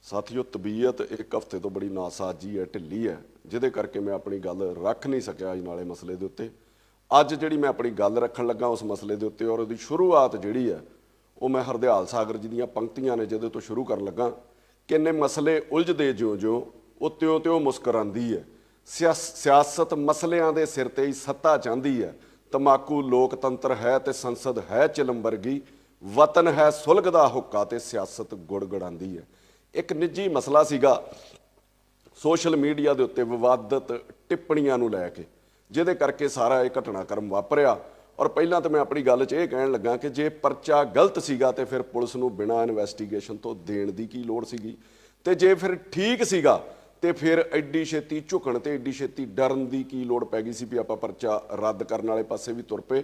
ਸਾਥੀਓ, ਤਬੀਅਤ ਇੱਕ ਹਫ਼ਤੇ ਤੋਂ ਬੜੀ ਨਾਸਾਜੀ ਹੈ, ਢਿੱਲੀ ਹੈ, ਜਿਹਦੇ ਕਰਕੇ ਮੈਂ ਆਪਣੀ ਗੱਲ ਰੱਖ ਨਹੀਂ ਸਕਿਆ ਅੱਜ ਨਾਲੇ ਮਸਲੇ ਦੇ ਉੱਤੇ। ਅੱਜ ਜਿਹੜੀ ਮੈਂ ਆਪਣੀ ਗੱਲ ਰੱਖਣ ਲੱਗਾ ਉਸ ਮਸਲੇ ਦੇ ਉੱਤੇ, ਔਰ ਉਹਦੀ ਸ਼ੁਰੂਆਤ ਜਿਹੜੀ ਹੈ ਉਹ ਮੈਂ ਹਰਦਿਆਲ ਸਾਗਰ ਜੀ ਦੀਆਂ ਪੰਕਤੀਆਂ ਨੇ ਜਿਹਦੇ ਤੋਂ ਸ਼ੁਰੂ ਕਰਨ ਲੱਗਾ। ਕਿੰਨੇ ਮਸਲੇ ਉਲਝਦੇ ਜਿਉਂ-ਜਿਉਂ ਉਹ ਤਿਉਂ-ਤਿਉਂ ਮੁਸਕਰਾਉਂਦੀ ਹੈ। ਸਿਆਸਤ ਮਸਲਿਆਂ ਦੇ ਸਿਰ ਤੇ ਹੀ ਸੱਤਾ ਚਾਹੁੰਦੀ ਹੈ। ਤਮਾਕੂ ਲੋਕਤੰਤਰ ਹੈ ਤੇ ਸੰਸਦ ਹੈ ਚਿਲਮ ਵਰਗੀ, ਵਤਨ ਹੈ ਸੁਲਗ ਦਾ ਹੁੱਕਾ ਤੇ ਸਿਆਸਤ ਗੁੜਗੜਾਉਂਦੀ ਹੈ। ਇੱਕ ਨਿੱਜੀ ਮਸਲਾ ਸੀਗਾ ਸੋਸ਼ਲ ਮੀਡੀਆ ਦੇ ਉੱਤੇ ਵਿਵਾਦਤ ਟਿੱਪਣੀਆਂ ਨੂੰ ਲੈ ਕੇ, ਜਿਹਦੇ ਕਰਕੇ ਸਾਰਾ ਇਹ ਘਟਨਾਕ੍ਰਮ ਵਾਪਰਿਆ। ਔਰ ਪਹਿਲਾਂ ਤਾਂ ਮੈਂ ਆਪਣੀ ਗੱਲ 'ਚ ਇਹ ਕਹਿਣ ਲੱਗਾ ਕਿ ਜੇ ਪਰਚਾ ਗਲਤ ਸੀਗਾ ਤੇ ਫਿਰ ਪੁਲਿਸ ਨੂੰ ਬਿਨਾਂ ਇਨਵੈਸਟੀਗੇਸ਼ਨ ਤੋਂ ਦੇਣ ਦੀ ਕੀ ਲੋੜ ਸੀਗੀ, ਤੇ ਜੇ ਫਿਰ ਠੀਕ ਸੀਗਾ ਤੇ ਫਿਰ ਐਡੀ ਛੇਤੀ ਝੁਕਣ ਤੇ ਐਡੀ ਛੇਤੀ ਡਰਨ ਦੀ ਕੀ ਲੋੜ ਪੈ ਗਈ ਸੀ ਵੀ ਆਪਾਂ ਪਰਚਾ ਰੱਦ ਕਰਨ ਵਾਲੇ ਪਾਸੇ ਵੀ ਤੁਰ ਪਏ।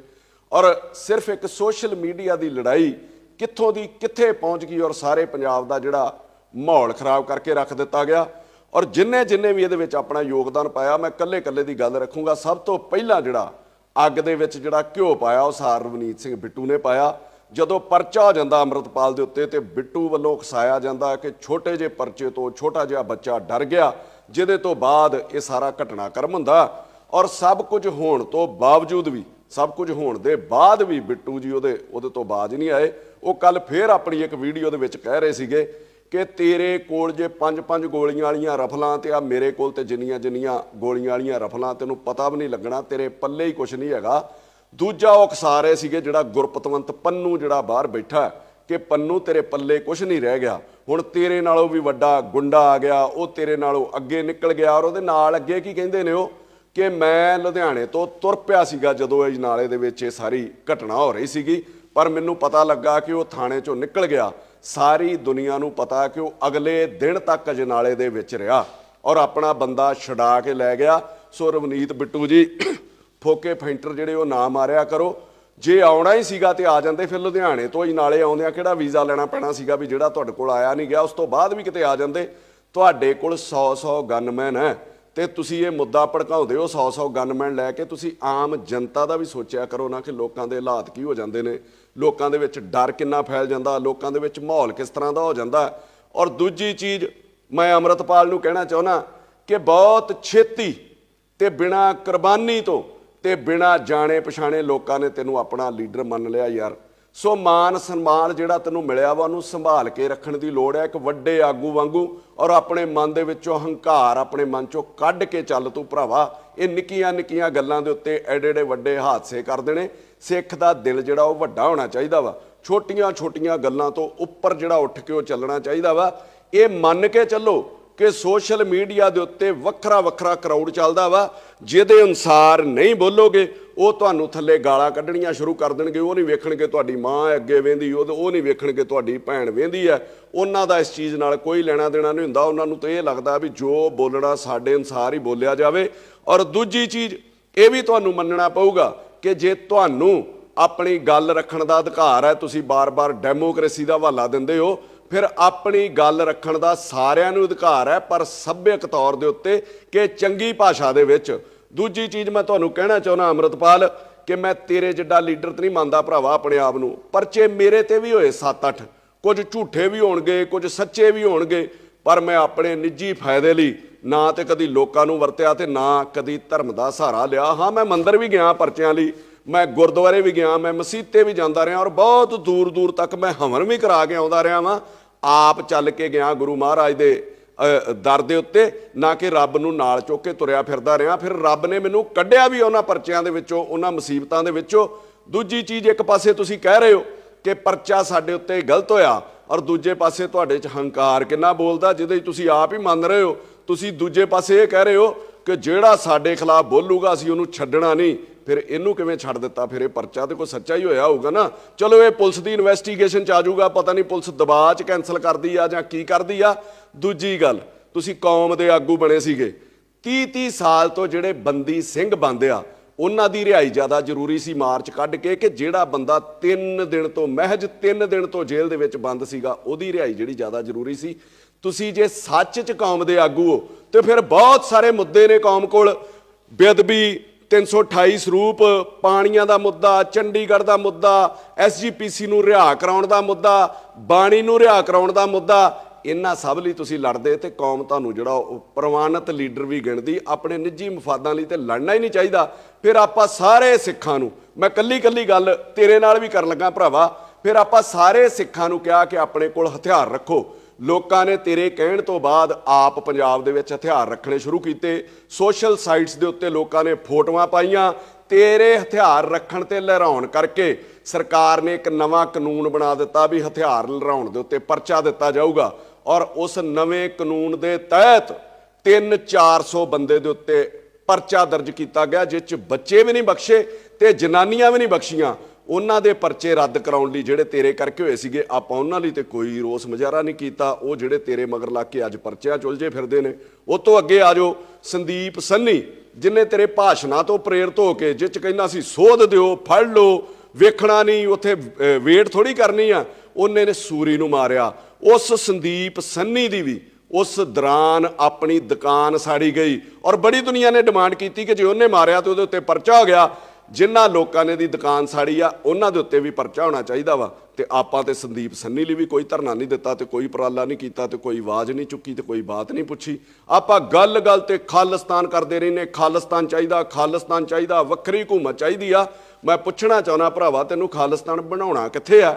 ਔਰ ਸਿਰਫ ਇੱਕ ਸੋਸ਼ਲ ਮੀਡੀਆ ਦੀ ਲੜਾਈ ਕਿੱਥੋਂ ਦੀ ਕਿੱਥੇ ਪਹੁੰਚ ਗਈ ਔਰ ਸਾਰੇ ਪੰਜਾਬ ਦਾ ਜਿਹੜਾ ਮਾਹੌਲ ਖਰਾਬ ਕਰਕੇ ਰੱਖ ਦਿੱਤਾ ਗਿਆ। ਔਰ ਜਿੰਨੇ ਵੀ ਇਹਦੇ ਵਿੱਚ ਆਪਣਾ ਯੋਗਦਾਨ ਪਾਇਆ, ਮੈਂ ਕੱਲੇ ਦੀ ਗੱਲ ਰੱਖੂੰਗਾ। ਸਭ ਤੋਂ ਪਹਿਲਾਂ ਜਿਹੜਾ ਅੱਗ ਦੇ ਵਿੱਚ ਜਿਹੜਾ ਘਿਓ ਪਾਇਆ ਉਹ ਸਾਰ ਰਵਨੀਤ ਸਿੰਘ ਬਿੱਟੂ ਨੇ ਪਾਇਆ। ਜਦੋਂ ਪਰਚਾ ਹੋ ਜਾਂਦਾ ਅੰਮ੍ਰਿਤਪਾਲ ਦੇ ਉੱਤੇ ਤੇ ਬਿੱਟੂ ਵੱਲੋਂ ਉਕਸਾਇਆ ਜਾਂਦਾ ਕਿ ਛੋਟੇ ਜਿਹੇ ਪਰਚੇ ਤੋਂ ਛੋਟਾ ਜਿਹਾ ਬੱਚਾ ਡਰ ਗਿਆ, ਜਿਹਦੇ ਤੋਂ ਬਾਅਦ ਇਹ ਸਾਰਾ ਘਟਨਾਕ੍ਰਮ ਹੁੰਦਾ। ਔਰ ਸਭ ਕੁਝ ਹੋਣ ਤੋਂ ਬਾਵਜੂਦ ਵੀ, ਸਭ ਕੁਝ ਹੋਣ ਦੇ ਬਾਅਦ ਵੀ ਬਿੱਟੂ ਜੀ ਉਹਦੇ ਤੋਂ ਬਾਜ ਨਹੀਂ ਆਏ। ਉਹ ਕੱਲ ਫੇਰ ਆਪਣੀ ਇੱਕ ਵੀਡੀਓ ਦੇ ਵਿੱਚ ਕਹਿ ਰਹੇ ਸੀਗੇ ਕਿ ਤੇਰੇ ਕੋਲ ਜੇ 5-5 ਗੋਲੀਆਂ ਵਾਲੀਆਂ ਰਫਲਾਂ ਤੇ ਆ ਮੇਰੇ ਕੋਲ ਤੇ ਜਿੰਨੀਆਂ ਗੋਲੀਆਂ ਵਾਲੀਆਂ ਰਫਲਾਂ ਤੈਨੂੰ ਪਤਾ ਵੀ ਨਹੀਂ ਲੱਗਣਾ, ਤੇਰੇ ਪੱਲੇ ਹੀ ਕੁਛ ਨਹੀਂ ਹੈਗਾ। ਦੂਜਾ ਉਹ ਉਕਸਾ ਰਹੇ ਸੀਗੇ ਜਿਹੜਾ ਗੁਰਪਤਵੰਤ ਪੰਨੂ ਜਿਹੜਾ ਬਾਹਰ ਬੈਠਾ ਕਿ ਪੰਨੂ ਤੇਰੇ ਪੱਲੇ ਕੁਛ ਨਹੀਂ ਰਹਿ ਗਿਆ, ਹੁਣ ਤੇਰੇ ਨਾਲੋਂ ਵੀ ਵੱਡਾ ਗੁੰਡਾ ਆ ਗਿਆ, ਉਹ ਤੇਰੇ ਨਾਲੋਂ ਅੱਗੇ ਨਿਕਲ ਗਿਆ। ਔਰ ਉਹਦੇ ਨਾਲ ਅੱਗੇ ਕੀ ਕਹਿੰਦੇ ਨੇ ਉਹ ਕਿ ਮੈਂ ਲੁਧਿਆਣੇ ਤੋਂ ਤੁਰ ਪਿਆ ਸੀਗਾ ਜਦੋਂ ਇਹ ਨਾਲੇ ਦੇ ਵਿੱਚ ਇਹ ਸਾਰੀ ਘਟਨਾ ਹੋ ਰਹੀ ਸੀਗੀ, ਪਰ ਮੈਨੂੰ ਪਤਾ ਲੱਗਾ ਕਿ ਉਹ ਥਾਣੇ ਚੋਂ ਨਿਕਲ ਗਿਆ। ਸਾਰੀ ਦੁਨੀਆ ਨੂੰ ਪਤਾ ਕਿ ਉਹ ਅਗਲੇ ਦਿਨ ਤੱਕ ਅਜਨਾਲੇ ਦੇ ਵਿੱਚ ਰਿਹਾ ਔਰ ਆਪਣਾ ਬੰਦਾ ਛਡਾ ਕੇ ਲੈ ਗਿਆ। ਸੋ ਰਵਨੀਤ ਬਿੱਟੂ ਜੀ, ਫੋਕੇ ਫੈਂਟਰ ਜਿਹੜੇ ਉਹ ਨਾ ਮਾਰਿਆ ਕਰੋ। ਜੇ ਆਉਣਾ ਹੀ ਸੀਗਾ ਤੇ ਆ ਜਾਂਦੇ, ਫਿਰ ਲੁਧਿਆਣੇ ਤੋਂ ਅਜਨਾਲੇ ਆਉਂਦਿਆਂ ਕਿਹੜਾ ਵੀਜ਼ਾ ਲੈਣਾ ਪੈਣਾ ਸੀਗਾ ਵੀ ਜਿਹੜਾ ਤੁਹਾਡੇ ਕੋਲ ਆਇਆ ਨਹੀਂ ਗਿਆ, ਉਸ ਤੋਂ ਬਾਅਦ ਵੀ ਕਿਤੇ ਆ ਜਾਂਦੇ। ਤੁਹਾਡੇ ਕੋਲ 100 ਗਨਮੈਨ ਹੈ ਤੇ ਤੁਸੀਂ ਇਹ ਮੁੱਦਾ ਭੜਕਾਉਂਦੇ ਹੋ 100 ਗਨਮੈਨ ਲੈ ਕੇ। ਤੁਸੀਂ ਆਮ ਜਨਤਾ ਦਾ ਵੀ ਸੋਚਿਆ ਕਰੋ ਨਾ ਕਿ ਲੋਕਾਂ ਦੇ ਹਾਲਾਤ ਕੀ ਹੋ ਜਾਂਦੇ ਨੇ, ਲੋਕਾਂ ਦੇ ਵਿੱਚ ਡਰ ਕਿੰਨਾ ਫੈਲ ਜਾਂਦਾ, ਲੋਕਾਂ ਦੇ ਵਿੱਚ ਮਾਹੌਲ ਕਿਸ ਤਰ੍ਹਾਂ ਦਾ ਹੋ ਜਾਂਦਾ। ਔਰ ਦੂਜੀ ਚੀਜ਼ ਮੈਂ ਅੰਮ੍ਰਿਤਪਾਲ ਨੂੰ ਕਹਿਣਾ ਚਾਹੁੰਦਾ ਕਿ ਬਹੁਤ ਛੇਤੀ ਤੇ ਬਿਨਾਂ ਕੁਰਬਾਨੀ ਤੋਂ ਤੇ ਬਿਨਾਂ ਜਾਣੇ ਪਛਾਣੇ ਲੋਕਾਂ ਨੇ ਤੈਨੂੰ ਆਪਣਾ ਲੀਡਰ ਮੰਨ ਲਿਆ ਯਾਰ। ਸੋ ਮਾਨ ਸਨਮਾਨ ਜਿਹੜਾ ਤੈਨੂੰ ਮਿਲਿਆ ਵਾ ਉਹਨੂੰ ਸੰਭਾਲ ਕੇ ਰੱਖਣ ਦੀ ਲੋੜ ਹੈ, ਇੱਕ ਵੱਡੇ ਆਗੂ ਵਾਂਗੂ। ਔਰ ਆਪਣੇ ਮਨ ਦੇ ਵਿੱਚੋਂ ਹੰਕਾਰ ਆਪਣੇ ਮਨ ਚੋਂ ਕੱਢ ਕੇ ਚੱਲ ਤੂੰ ਭਰਾਵਾ। ਇਹ ਨਿੱਕੀਆਂ ਗੱਲਾਂ ਦੇ ਉੱਤੇ ਐਡੇ ਵੱਡੇ ਹਾਦਸੇ ਕਰ ਦੇਣੇ। ਸਿੱਖ ਦਾ ਦਿਲ ਜਿਹੜਾ ਉਹ ਵੱਡਾ ਹੋਣਾ ਚਾਹੀਦਾ ਵਾ, ਛੋਟੀਆਂ ਗੱਲਾਂ ਤੋਂ ਉੱਪਰ ਜਿਹੜਾ ਉੱਠ ਕੇ ਉਹ ਚੱਲਣਾ ਚਾਹੀਦਾ ਵਾ। ਇਹ ਮੰਨ ਕੇ ਚੱਲੋ ਕਿ ਸੋਸ਼ਲ ਮੀਡੀਆ ਦੇ ਉੱਤੇ ਵੱਖਰਾ ਕਰਾਊਡ ਚੱਲਦਾ ਵਾ, ਜਿਹਦੇ ਅਨੁਸਾਰ ਨਹੀਂ ਬੋਲੋਗੇ ਉਹ ਤੁਹਾਨੂੰ ਥੱਲੇ ਗਾਲਾਂ ਕੱਢਣੀਆਂ ਸ਼ੁਰੂ ਕਰ ਦੇਣਗੇ। ਉਹ ਨਹੀਂ ਵੇਖਣਗੇ ਤੁਹਾਡੀ ਮਾਂ ਅੱਗੇ ਵਹਿੰਦੀ, ਉਹ ਨਹੀਂ ਵੇਖਣਗੇ ਤੁਹਾਡੀ ਭੈਣ ਵਹਿੰਦੀ ਹੈ। ਉਹਨਾਂ ਦਾ ਇਸ ਚੀਜ਼ ਨਾਲ ਕੋਈ ਲੈਣਾ ਦੇਣਾ ਨਹੀਂ ਹੁੰਦਾ। ਉਹਨਾਂ ਨੂੰ ਤਾਂ ਇਹ ਲੱਗਦਾ ਵੀ ਜੋ ਬੋਲਣਾ ਸਾਡੇ ਅਨੁਸਾਰ ਹੀ ਬੋਲਿਆ ਜਾਵੇ। ਔਰ ਦੂਜੀ ਚੀਜ਼ ਇਹ ਵੀ ਤੁਹਾਨੂੰ ਮੰਨਣਾ ਪਊਗਾ ਕਿ ਜੇ ਤੁਹਾਨੂੰ ਆਪਣੀ ਗੱਲ ਰੱਖਣ ਦਾ ਅਧਿਕਾਰ ਹੈ, ਤੁਸੀਂ ਬਾਰ-ਬਾਰ ਡੈਮੋਕ੍ਰੇਸੀ ਦਾ ਹਵਾਲਾ ਦਿੰਦੇ ਹੋ, ਫਿਰ ਆਪਣੀ ਗੱਲ ਰੱਖਣ ਦਾ ਸਾਰਿਆਂ ਨੂੰ ਅਧਿਕਾਰ ਹੈ, ਪਰ ਸੱਭਿਅਕ ਤੌਰ ਦੇ ਉੱਤੇ ਕਿ ਚੰਗੀ ਭਾਸ਼ਾ ਦੇ ਵਿੱਚ। ਦੂਜੀ ਚੀਜ਼ ਮੈਂ ਤੁਹਾਨੂੰ ਕਹਿਣਾ ਚਾਹੁੰਦਾ ਅੰਮ੍ਰਿਤਪਾਲ ਕਿ ਮੈਂ ਤੇਰੇ ਜਿੱਡਾ ਲੀਡਰ ਤਾਂ ਨਹੀਂ ਮੰਨਦਾ ਭਰਾਵਾ ਆਪਣੇ ਆਪ ਨੂੰ। ਪਰਚੇ ਮੇਰੇ ਤੇ ਵੀ ਹੋਏ 7-8, ਕੁਝ ਝੂਠੇ ਵੀ ਹੋਣਗੇ, ਕੁਝ ਸੱਚੇ ਵੀ ਹੋਣਗੇ, ਪਰ ਮੈਂ ਆਪਣੇ ਨਿੱਜੀ ਫਾਇਦੇ ਲਈ ਨਾ ਤੇ ਕਦੀ ਲੋਕਾਂ ਨੂੰ ਵਰਤਿਆ ਤੇ ਨਾ ਕਦੀ ਧਰਮ ਦਾ ਸਹਾਰਾ ਲਿਆ। ਹਾਂ, ਮੈਂ ਮੰਦਰ ਵੀ ਗਿਆ ਪਰਚਿਆਂ ਲਈ, ਮੈਂ ਗੁਰਦੁਆਰੇ ਵੀ ਗਿਆ, ਮੈਂ ਮਸੀਤੇ ਵੀ ਜਾਂਦਾ ਰਿਹਾ, ਔਰ ਬਹੁਤ ਦੂਰ ਤੱਕ ਮੈਂ ਹਵਨ ਵੀ ਕਰਾ ਕੇ ਆਉਂਦਾ ਰਿਹਾ ਵਾਂ। ਆਪ ਚੱਲ ਕੇ ਗਿਆ ਗੁਰੂ ਮਹਾਰਾਜ ਦੇ ਦਰ ਦੇ ਉੱਤੇ, ਨਾ ਕਿ ਰੱਬ ਨੂੰ ਨਾਲ ਚੁੱਕ ਕੇ ਤੁਰਿਆ ਫਿਰਦਾ ਰਿਹਾ। ਫਿਰ ਰੱਬ ਨੇ ਮੈਨੂੰ ਕੱਢਿਆ ਵੀ ਉਹਨਾਂ ਪਰਚਿਆਂ ਦੇ ਵਿੱਚੋਂ, ਉਹਨਾਂ ਮੁਸੀਬਤਾਂ ਦੇ ਵਿੱਚੋਂ। ਦੂਜੀ ਚੀਜ਼, ਇੱਕ ਪਾਸੇ ਤੁਸੀਂ ਕਹਿ ਰਹੇ ਹੋ ਕਿ ਪਰਚਾ ਸਾਡੇ ਉੱਤੇ ਗਲਤ ਹੋਇਆ, ਔਰ ਦੂਜੇ ਪਾਸੇ ਤੁਹਾਡੇ 'ਚ ਹੰਕਾਰ ਕਿੰਨਾ ਬੋਲਦਾ, ਜਿਹਦੇ 'ਚ ਤੁਸੀਂ ਆਪ ਹੀ ਮੰਨ ਰਹੇ ਹੋ। ਤੁਸੀਂ ਦੂਜੇ ਪਾਸੇ ਇਹ ਕਹਿ ਰਹੇ ਹੋ ਕਿ ਜਿਹੜਾ ਸਾਡੇ ਖਿਲਾਫ ਬੋਲੂਗਾ ਅਸੀਂ ਉਹਨੂੰ ਛੱਡਣਾ ਨਹੀਂ। ਫਿਰ ਇਹਨੂੰ ਕਿਵੇਂ ਛੱਡ ਦਿੱਤਾ? ਫਿਰ ਇਹ ਪਰਚਾ ਤੇ ਕੋਈ ਸੱਚਾ ਹੀ ਹੋਇਆ ਹੋਊਗਾ ਨਾ। ਚਲੋ ਇਹ ਪੁਲਿਸ ਦੀ ਇਨਵੈਸਟੀਗੇਸ਼ਨ 'ਚ ਆ ਜਾਊਗਾ, ਪਤਾ ਨਹੀਂ ਪੁਲਿਸ ਦਬਾਅ 'ਚ ਕੈਂਸਲ ਕਰਦੀ ਆ ਜਾਂ ਕੀ ਕਰਦੀ ਆ। ਦੂਜੀ ਗੱਲ, ਤੁਸੀਂ ਕੌਮ ਦੇ ਆਗੂ ਬਣੇ ਸੀਗੇ, 30 ਸਾਲ ਤੋਂ ਜਿਹੜੇ ਬੰਦੀ ਸਿੰਘ ਬੰਦ ਆ ਉਹਨਾਂ ਦੀ ਰਿਹਾਈ ਜ਼ਿਆਦਾ ਜ਼ਰੂਰੀ ਸੀ ਮਾਰਚ ਕੱਢ ਕੇ, ਕਿ ਜਿਹੜਾ ਬੰਦਾ 3 ਦਿਨ ਤੋਂ ਮਹਿਜ 3 ਦਿਨ ਤੋਂ ਜੇਲ੍ਹ ਦੇ ਵਿੱਚ ਬੰਦ ਸੀਗਾ ਉਹਦੀ ਰਿਹਾਈ ਜਿਹੜੀ ਜ਼ਿਆਦਾ ਜ਼ਰੂਰੀ ਸੀ। ਤੁਸੀਂ ਜੇ ਸੱਚ 'ਚ ਕੌਮ ਦੇ ਆਗੂ ਹੋ ਤੇ ਫਿਰ ਬਹੁਤ ਸਾਰੇ ਮੁੱਦੇ ਨੇ ਕੌਮ ਕੋਲ। ਬੇਅਦਬੀ 328 ਸਰੂਪ, ਪਾਣੀਆਂ ਦਾ ਮੁੱਦਾ, ਚੰਡੀਗੜ੍ਹ ਦਾ ਮੁੱਦਾ, SGPC ਨੂੰ ਰਿਹਾ ਕਰਾਉਣ ਦਾ ਮੁੱਦਾ, ਬਾਣੀ ਨੂੰ ਰਿਹਾ ਕਰਾਉਣ ਦਾ ਮੁੱਦਾ, ਇਹਨਾਂ ਸਭ ਲਈ ਤੁਸੀਂ ਲੜਦੇ ਤੇ ਕੌਮ ਤੁਹਾਨੂੰ ਜਿਹੜਾ ਉਹ ਪ੍ਰਵਾਨਿਤ ਲੀਡਰ ਵੀ ਗਿਣਦੀ। ਆਪਣੇ ਨਿੱਜੀ ਮਫਾਦਾਂ ਲਈ ਤੇ ਲੜਨਾ ਹੀ ਨਹੀਂ ਚਾਹੀਦਾ। ਫਿਰ ਆਪਾਂ ਸਾਰੇ ਸਿੱਖਾਂ ਨੂੰ, ਮੈਂ ਕੱਲੀ ਗੱਲ ਤੇਰੇ ਨਾਲ ਵੀ ਕਰਨ ਲੱਗਾ ਭਰਾਵਾ, ਫਿਰ ਆਪਾਂ ਸਾਰੇ ਸਿੱਖਾਂ ਨੂੰ ਕਿਹਾ ਕਿ ਆਪਣੇ ਕੋਲ ਹਥਿਆਰ ਰੱਖੋ। ਲੋਕਾਂ ਨੇ ਤੇਰੇ ਕਹਿਣ ਤੋਂ ਬਾਅਦ ਆਪ ਪੰਜਾਬ ਦੇ ਵਿੱਚ ਹਥਿਆਰ ਰੱਖਣੇ ਸ਼ੁਰੂ ਕੀਤੇ। ਸੋਸ਼ਲ ਸਾਈਟਸ ਦੇ ਉੱਤੇ ਲੋਕਾਂ ਨੇ ਫੋਟੋਆਂ ਪਾਈਆਂ। ਤੇਰੇ ਹਥਿਆਰ ਰੱਖਣ ਤੇ ਲਹਿਰਾਉਣ ਕਰਕੇ ਸਰਕਾਰ ਨੇ ਇੱਕ ਨਵਾਂ ਕਾਨੂੰਨ ਬਣਾ ਦਿੱਤਾ ਵੀ ਹਥਿਆਰ ਲਹਿਰਾਉਣ ਦੇ ਉੱਤੇ ਪਰਚਾ ਦਿੱਤਾ ਜਾਊਗਾ। ਔਰ ਉਸ ਨਵੇਂ ਕਾਨੂੰਨ ਦੇ ਤਹਿਤ 300-400 ਬੰਦੇ ਦੇ ਉੱਤੇ ਪਰਚਾ ਦਰਜ ਕੀਤਾ ਗਿਆ, ਜਿਸ 'ਚ ਬੱਚੇ ਵੀ ਨਹੀਂ ਬਖਸ਼ੇ ਤੇ ਜਨਾਨੀਆਂ ਵੀ ਨਹੀਂ ਬਖਸ਼ੀਆਂ। ਉਹਨਾਂ ਦੇ ਪਰਚੇ ਰੱਦ ਕਰਾਉਣ ਲਈ ਜਿਹੜੇ ਤੇਰੇ ਕਰਕੇ ਹੋਏ ਸੀਗੇ, ਆਪਾਂ ਉਹਨਾਂ ਲਈ ਤੇ ਕੋਈ ਰੋਸ ਮੁਜ਼ਾਹਰਾ ਨਹੀਂ ਕੀਤਾ। ਉਹ ਜਿਹੜੇ ਤੇਰੇ ਮਗਰ ਲੱਗ ਕੇ ਅੱਜ ਪਰਚਿਆਂ ਚੁਲਝੇ ਫਿਰਦੇ ਨੇ। ਉਹ ਤੋਂ ਅੱਗੇ ਆ ਜਾਓ ਸੰਦੀਪ ਸੰਨੀ, ਜਿਨੇ ਤੇਰੇ ਭਾਸ਼ਣਾਂ ਤੋਂ ਪ੍ਰੇਰਿਤ ਹੋ ਕੇ, ਜਿਸ 'ਚ ਕਹਿੰਦਾ ਸੀ ਸੋਧ ਦਿਓ, ਫੜ ਲਓ, ਵੇਖਣਾ ਨਹੀਂ, ਉੱਥੇ ਵੇਟ ਥੋੜੀ ਕਰਨੀ ਆ, ਉਹਨੇ ਨੇ ਸੂਰੀ ਨੂੰ ਮਾਰਿਆ। ਉਸ ਸੰਦੀਪ ਸੰਨੀ ਦੀ ਵੀ ਉਸ ਦੌਰਾਨ ਆਪਣੀ ਦੁਕਾਨ ਸਾੜੀ ਗਈ ਔਰ ਬੜੀ ਦੁਨੀਆ ਨੇ ਡਿਮਾਂਡ ਕੀਤੀ ਕਿ ਜੇ ਉਹਨੇ ਮਾਰਿਆ ਤੇ ਉਹਦੇ ਉੱਤੇ ਪਰਚਾ ਹੋ ਗਿਆ। ਜਿਨ੍ਹਾਂ ਲੋਕਾਂ ਨੇ ਦੀ ਦੁਕਾਨ ਸਾੜੀ ਆ ਉਹਨਾਂ ਦੇ ਉੱਤੇ ਵੀ ਪਰਚਾ ਹੋਣਾ ਚਾਹੀਦਾ ਵਾ। ਤੇ ਆਪਾਂ ਤੇ ਸੰਦੀਪ ਸੰਨੀ ਲਈ ਵੀ ਕੋਈ ਧਰਨਾ ਨਹੀਂ ਦਿੱਤਾ ਤੇ ਕੋਈ ਉਪਰਾਲਾ ਨਹੀਂ ਕੀਤਾ ਤੇ ਕੋਈ ਆਵਾਜ਼ ਨਹੀਂ ਚੁੱਕੀ ਤੇ ਕੋਈ ਬਾਤ ਨਹੀਂ ਪੁੱਛੀ। ਆਪਾਂ ਗੱਲ ਤੇ ਖਾਲਿਸਤਾਨ ਕਰਦੇ ਰਹਿੰਦੇ, ਖਾਲਿਸਤਾਨ ਚਾਹੀਦਾ, ਖਾਲਿਸਤਾਨ ਚਾਹੀਦਾ, ਵੱਖਰੀ ਹਕੂਮਤ ਚਾਹੀਦੀ ਆ। ਮੈਂ ਪੁੱਛਣਾ ਚਾਹੁੰਦਾ ਭਰਾਵਾ, ਤੈਨੂੰ ਖਾਲਿਸਤਾਨ ਬਣਾਉਣਾ ਕਿੱਥੇ ਆ?